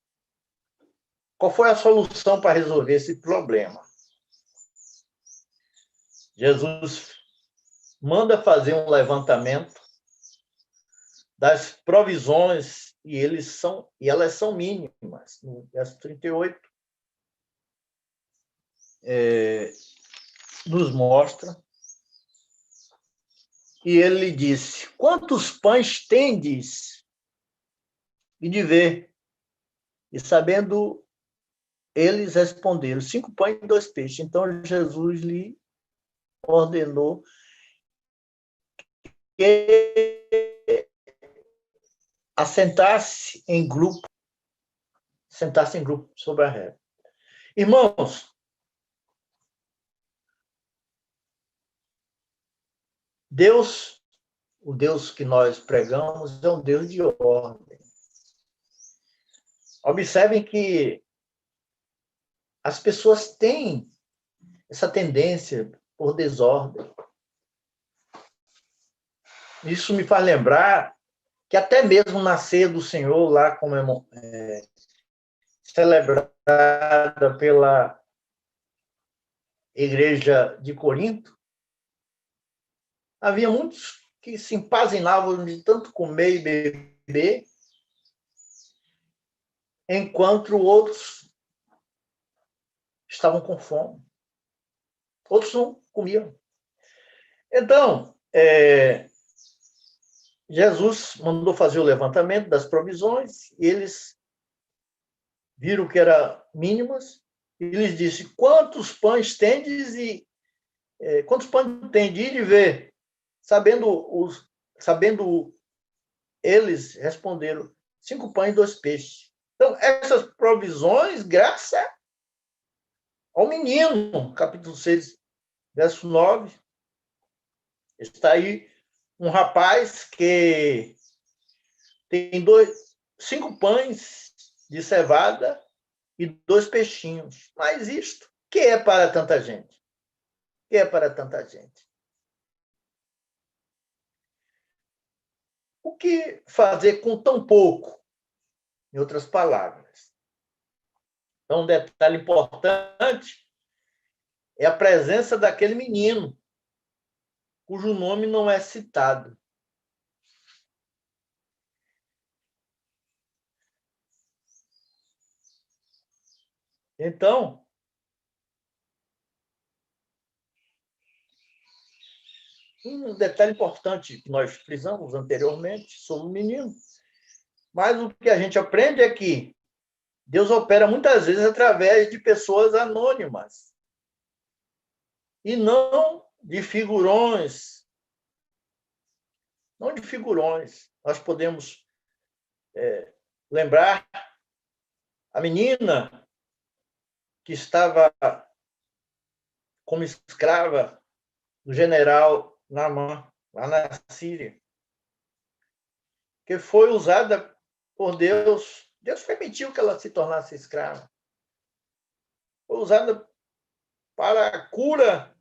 Qual foi a solução para resolver esse problema? Jesus manda fazer um levantamento das provisões e elas são mínimas. No verso 38, nos mostra. E ele disse: quantos pães tendes? E de ver. E sabendo, eles responderam: 5 pães e 2 peixes. Então Jesus lhe ordenou que sentasse em grupo sobre a régua. Irmãos, Deus, o Deus que nós pregamos, é um Deus de ordem. Observem que as pessoas têm essa tendência por desordem. Isso me faz lembrar que até mesmo na ceia do Senhor, lá como celebrada pela igreja de Corinto, havia muitos que se empazinavam de tanto comer e beber, enquanto outros estavam com fome. Outros não comiam. Então, Jesus mandou fazer o levantamento das provisões, e eles viram que eram mínimas, e lhes disse: quantos pães tendes e quantos pães tem de ir e ver? Sabendo eles responderam: 5 pães e 2 peixes. Então, essas provisões, graças ao menino, capítulo 6, verso 9, está aí um rapaz que tem 5 pães de cevada e 2 peixinhos. Mas isto, que é para tanta gente? Que é para tanta gente? O que fazer com tão pouco? Em outras palavras. Então, um detalhe importante é a presença daquele menino, cujo nome não é citado. Então, um detalhe importante que nós frisamos anteriormente sobre o menino, mas o que a gente aprende é que Deus opera muitas vezes através de pessoas anônimas e não de figurões. Não de figurões. Nós podemos lembrar a menina que estava como escrava do general Naamã, lá na Síria, que foi usada por Deus. Deus permitiu que ela se tornasse escrava. Foi usada para a cura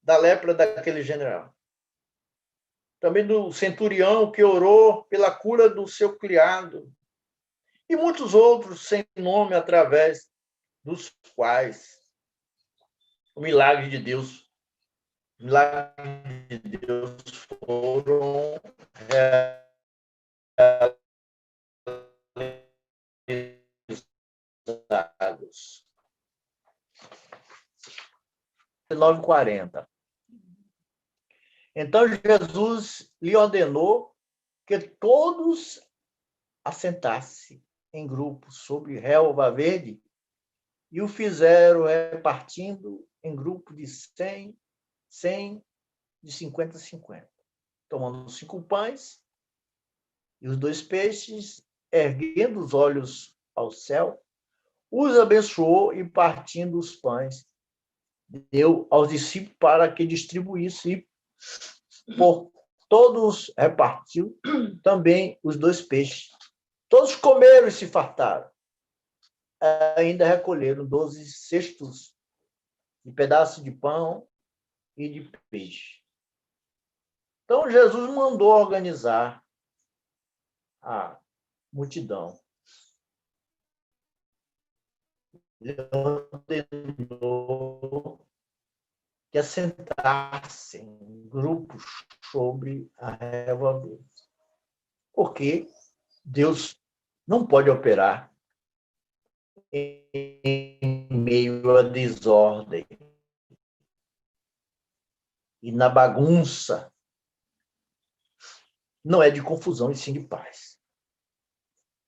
da lepra daquele general. Também do centurião que orou pela cura do seu criado. E muitos outros sem nome, através dos quais o milagre de Deus foram realizados. 9:40. Então Jesus lhe ordenou que todos assentassem em grupos sobre relva verde e o fizeram repartindo em grupo de 100, 100, de 50 a 50, tomando 5 pães e os 2 peixes, erguendo os olhos ao céu, os abençoou e, partindo os pães, deu aos discípulos para que distribuísse, e por todos repartiu também os 2 peixes. Todos comeram e se fartaram. Ainda recolheram 12 cestos de pedaços de pão e de peixe. Então, Jesus mandou organizar a multidão. Ele ordenou que assentassem em grupos sobre a relva verde. Porque Deus não pode operar em meio à desordem e na bagunça. Não é de confusão, e sim de paz.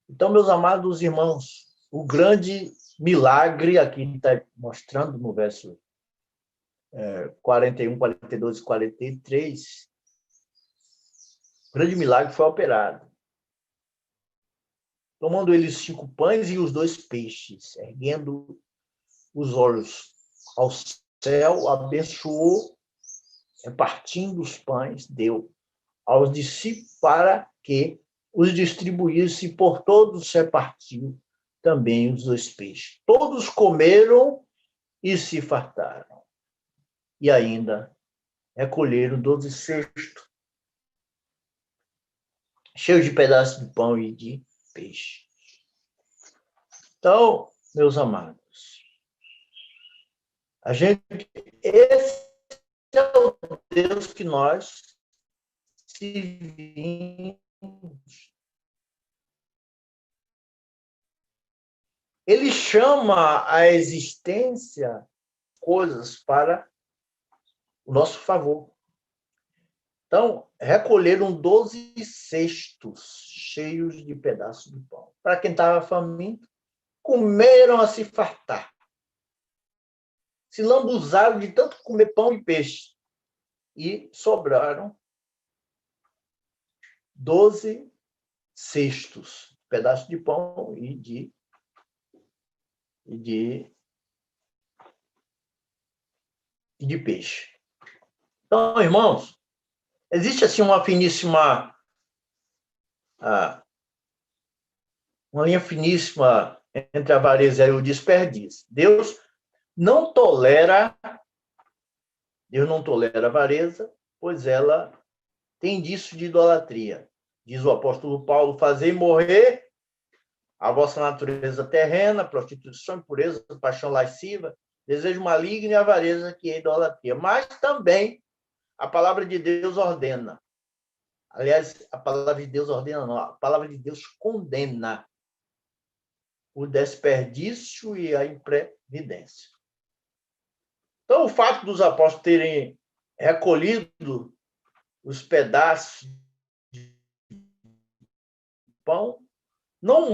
Então, meus amados irmãos, o grande milagre, aqui está mostrando no verso 41, 42 e 43, o grande milagre foi operado. Tomando ele os 5 pães e os 2 peixes, erguendo os olhos ao céu, abençoou, repartindo os pães, deu aos discípulos para que os distribuísse, por todos repartiu também os 2 peixes. Todos comeram e se fartaram. E ainda recolheram 12 cestos, cheios de pedaços de pão e de peixe. Então, meus amados, esse é o Deus que nós servimos. Ele chama a existência coisas para o nosso favor. Então, recolheram 12 cestos cheios de pedaços de pão. Para quem estava faminto, comeram a se fartar. Se lambuzaram de tanto comer pão e peixe. E sobraram 12 cestos, pedaços de pão e de peixe. Então, irmãos, existe assim uma linha finíssima entre a avareza e o desperdício. Deus não tolera a avareza, pois ela tem indício de idolatria. diz o apóstolo Paulo, fazei morrer a vossa natureza terrena, prostituição, impureza, paixão lasciva, desejo maligno e avareza, que é idolatria. Mas também a palavra de Deus ordena. Aliás, a palavra de Deus ordena não, a palavra de Deus condena o desperdício e a imprevidência. Então, o fato dos apóstolos terem recolhido os pedaços de pão não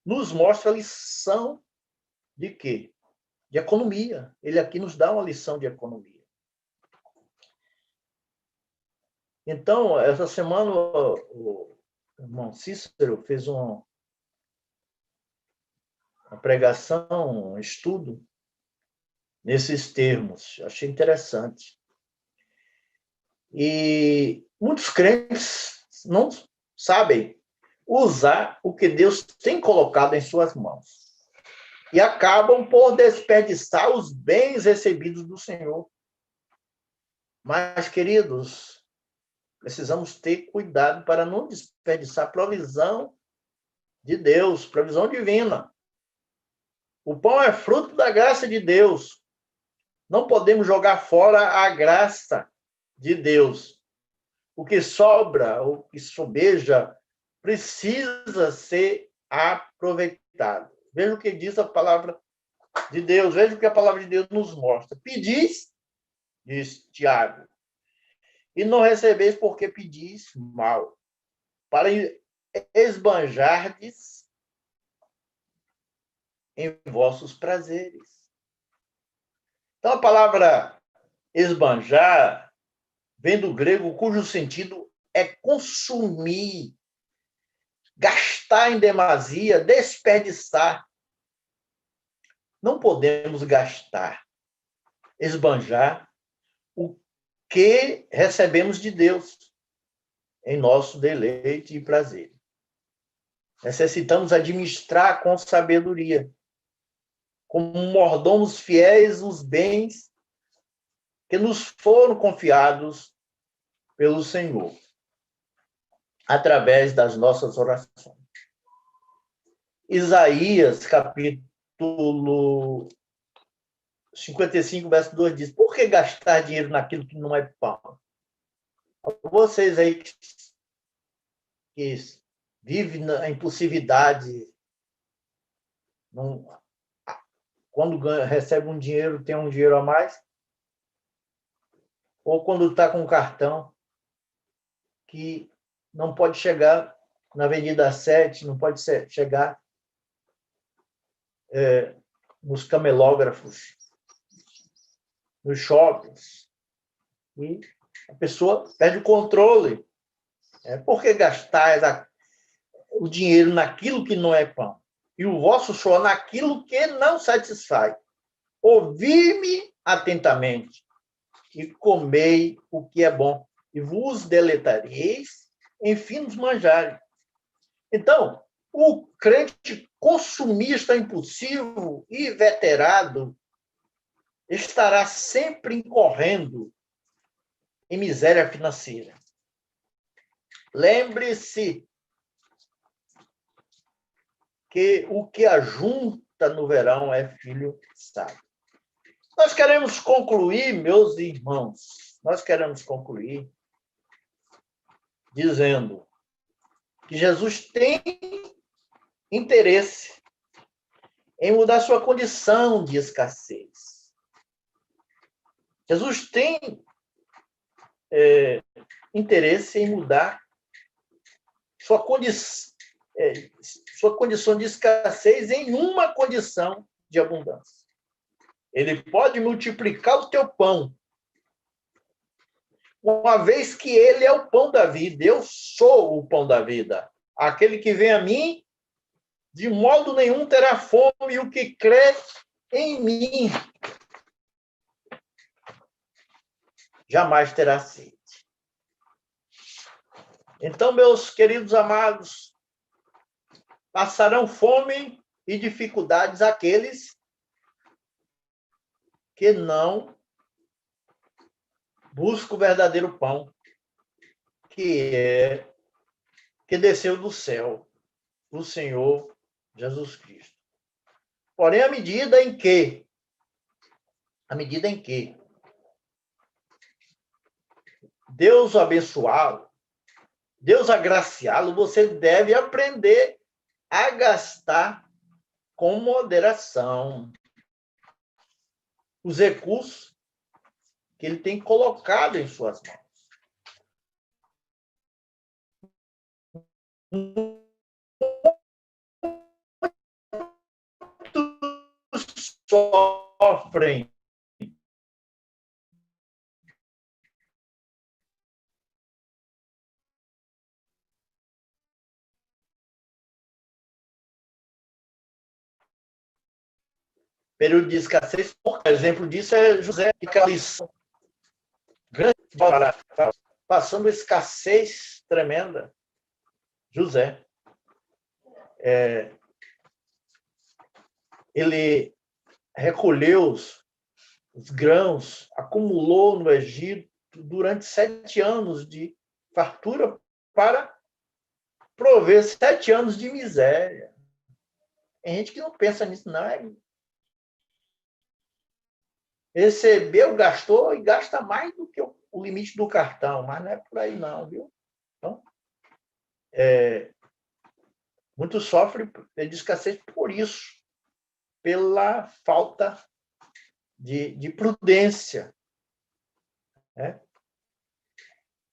nos mostra a lição de quê? De economia. Ele aqui nos dá uma lição de economia. Então, essa semana, o irmão Cícero fez uma pregação, um estudo nesses termos. Achei interessante. E muitos crentes não sabem usar o que Deus tem colocado em suas mãos e acabam por desperdiçar os bens recebidos do Senhor. Mas, queridos, precisamos ter cuidado para não desperdiçar a provisão de Deus, provisão divina. O pão é fruto da graça de Deus. Não podemos jogar fora a graça de Deus. O que sobra, o que sobeja, precisa ser aproveitado. Veja o que diz a palavra de Deus, veja o que a palavra de Deus nos mostra. Pedis, diz Tiago, e não recebeis porque pedis mal, para esbanjardes em vossos prazeres. Então, a palavra esbanjar vem do grego, cujo sentido é consumir, gastar em demasia, desperdiçar. Não podemos gastar, esbanjar o que recebemos de Deus em nosso deleite e prazer. Necessitamos administrar com sabedoria, como mordomos fiéis, os bens que nos foram confiados pelo Senhor, através das nossas orações. Isaías, capítulo 55, verso 2 diz: por que gastar dinheiro naquilo que não é pão? Vocês aí que vivem na impulsividade, quando recebe um dinheiro, tem um dinheiro a mais, ou quando está com um cartão, que não pode chegar na Avenida 7, não pode chegar nos camelógrafos, nos shoppings. E a pessoa perde o controle. Por que gastar o dinheiro naquilo que não é pão? E o vosso suor naquilo que não satisfaz. Ouvi-me atentamente e comei o que é bom, e vos deletareis em finos manjares. Então, o crente consumista impulsivo e veterado estará sempre incorrendo em miséria financeira. Lembre-se que o que ajunta no verão é filho sábio. Nós queremos concluir, meus irmãos, dizendo que Jesus tem interesse em mudar sua condição de escassez. Jesus tem interesse em mudar sua condição de escassez em uma condição de abundância. Ele pode multiplicar o teu pão, uma vez que ele é o pão da vida. Eu sou o pão da vida. Aquele que vem a mim, de modo nenhum terá fome, e o que crê em mim jamais terá sede. Então, meus queridos amados, passarão fome e dificuldades aqueles que não buscam o verdadeiro pão, que é que desceu do céu, o Senhor Jesus Cristo. Porém, à medida em que Deus o abençoá-lo, Deus agraciá-lo, você deve aprender a gastar com moderação os recursos que ele tem colocado em suas mãos. Sofrem período de escassez. Por exemplo disso é José, que aquela lição grande, passando escassez tremenda. José, ele recolheu os grãos, acumulou no Egito durante 7 anos de fartura para prover 7 anos de miséria. Tem gente que não pensa nisso, não. Recebeu, gastou e gasta mais do que o limite do cartão, mas não é por aí não, viu? Então, muitos sofrem de escassez por isso, pela falta de prudência. Né?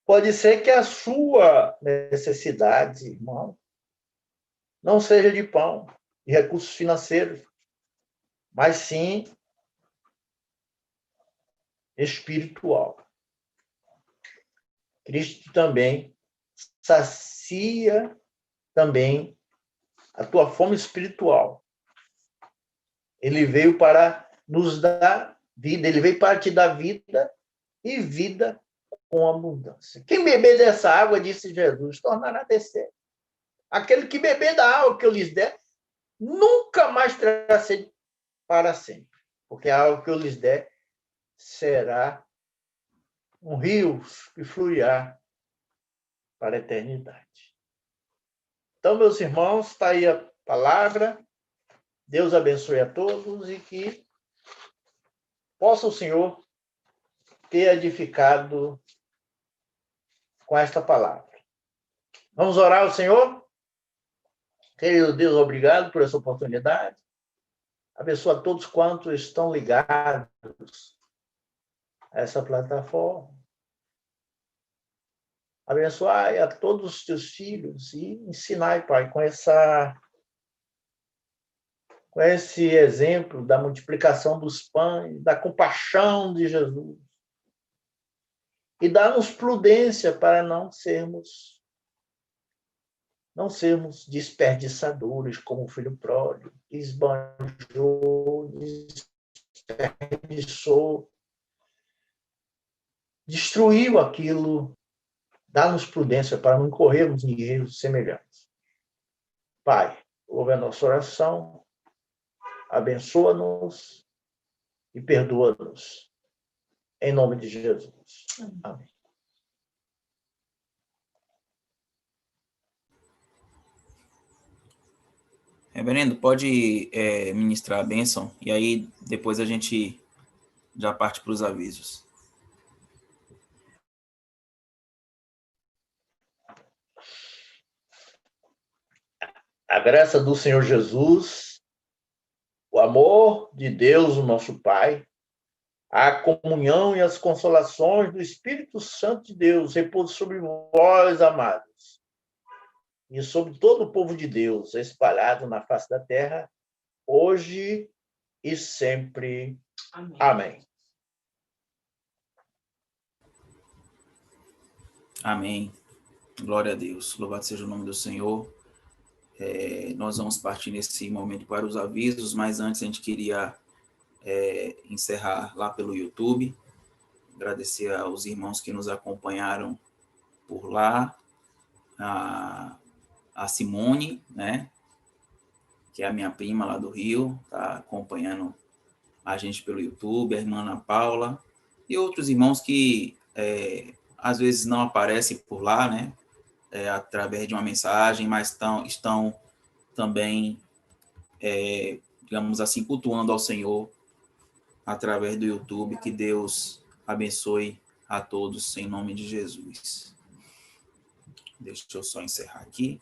Pode ser que a sua necessidade, irmão, não seja de pão, de recursos financeiros, mas sim espiritual. Cristo também sacia também a tua fome espiritual. Ele veio para nos dar vida, ele veio para te dar vida e vida com abundância. Quem beber dessa água, disse Jesus, tornará a descer. Aquele que beber da água que eu lhes der, nunca mais terá sede para sempre, porque a água que eu lhes der será um rio que fluirá para a eternidade. Então, meus irmãos, está aí a palavra. Deus abençoe a todos e que possa o Senhor ter edificado com esta palavra. Vamos orar ao Senhor? Querido Deus, obrigado por essa oportunidade. Abençoa todos quantos estão ligados a essa plataforma. Abençoai a todos os teus filhos e ensinai, Pai, com esse exemplo da multiplicação dos pães, da compaixão de Jesus. E dá-nos prudência para não sermos desperdiçadores como o filho pródigo, que esbanjou, desperdiçou, destruiu aquilo. Dá-nos prudência para não incorrermos em erros semelhantes. Pai, ouve a nossa oração, abençoa-nos e perdoa-nos. Em nome de Jesus. Amém. Reverendo, pode ministrar a bênção e aí depois a gente já parte para os avisos. A graça do Senhor Jesus, o amor de Deus, o nosso Pai, a comunhão e as consolações do Espírito Santo de Deus repousem sobre vós, amados, e sobre todo o povo de Deus espalhado na face da terra, hoje e sempre. Amém. Amém. Amém. Glória a Deus. Louvado seja o nome do Senhor. Nós vamos partir nesse momento para os avisos, mas antes a gente queria encerrar lá pelo YouTube, agradecer aos irmãos que nos acompanharam por lá, a Simone, né, que é a minha prima lá do Rio, está acompanhando a gente pelo YouTube, a irmã Ana Paula, e outros irmãos que às vezes não aparecem por lá, né, através de uma mensagem, mas estão também, digamos assim, cultuando ao Senhor através do YouTube. Que Deus abençoe a todos, em nome de Jesus. Deixa eu só encerrar aqui.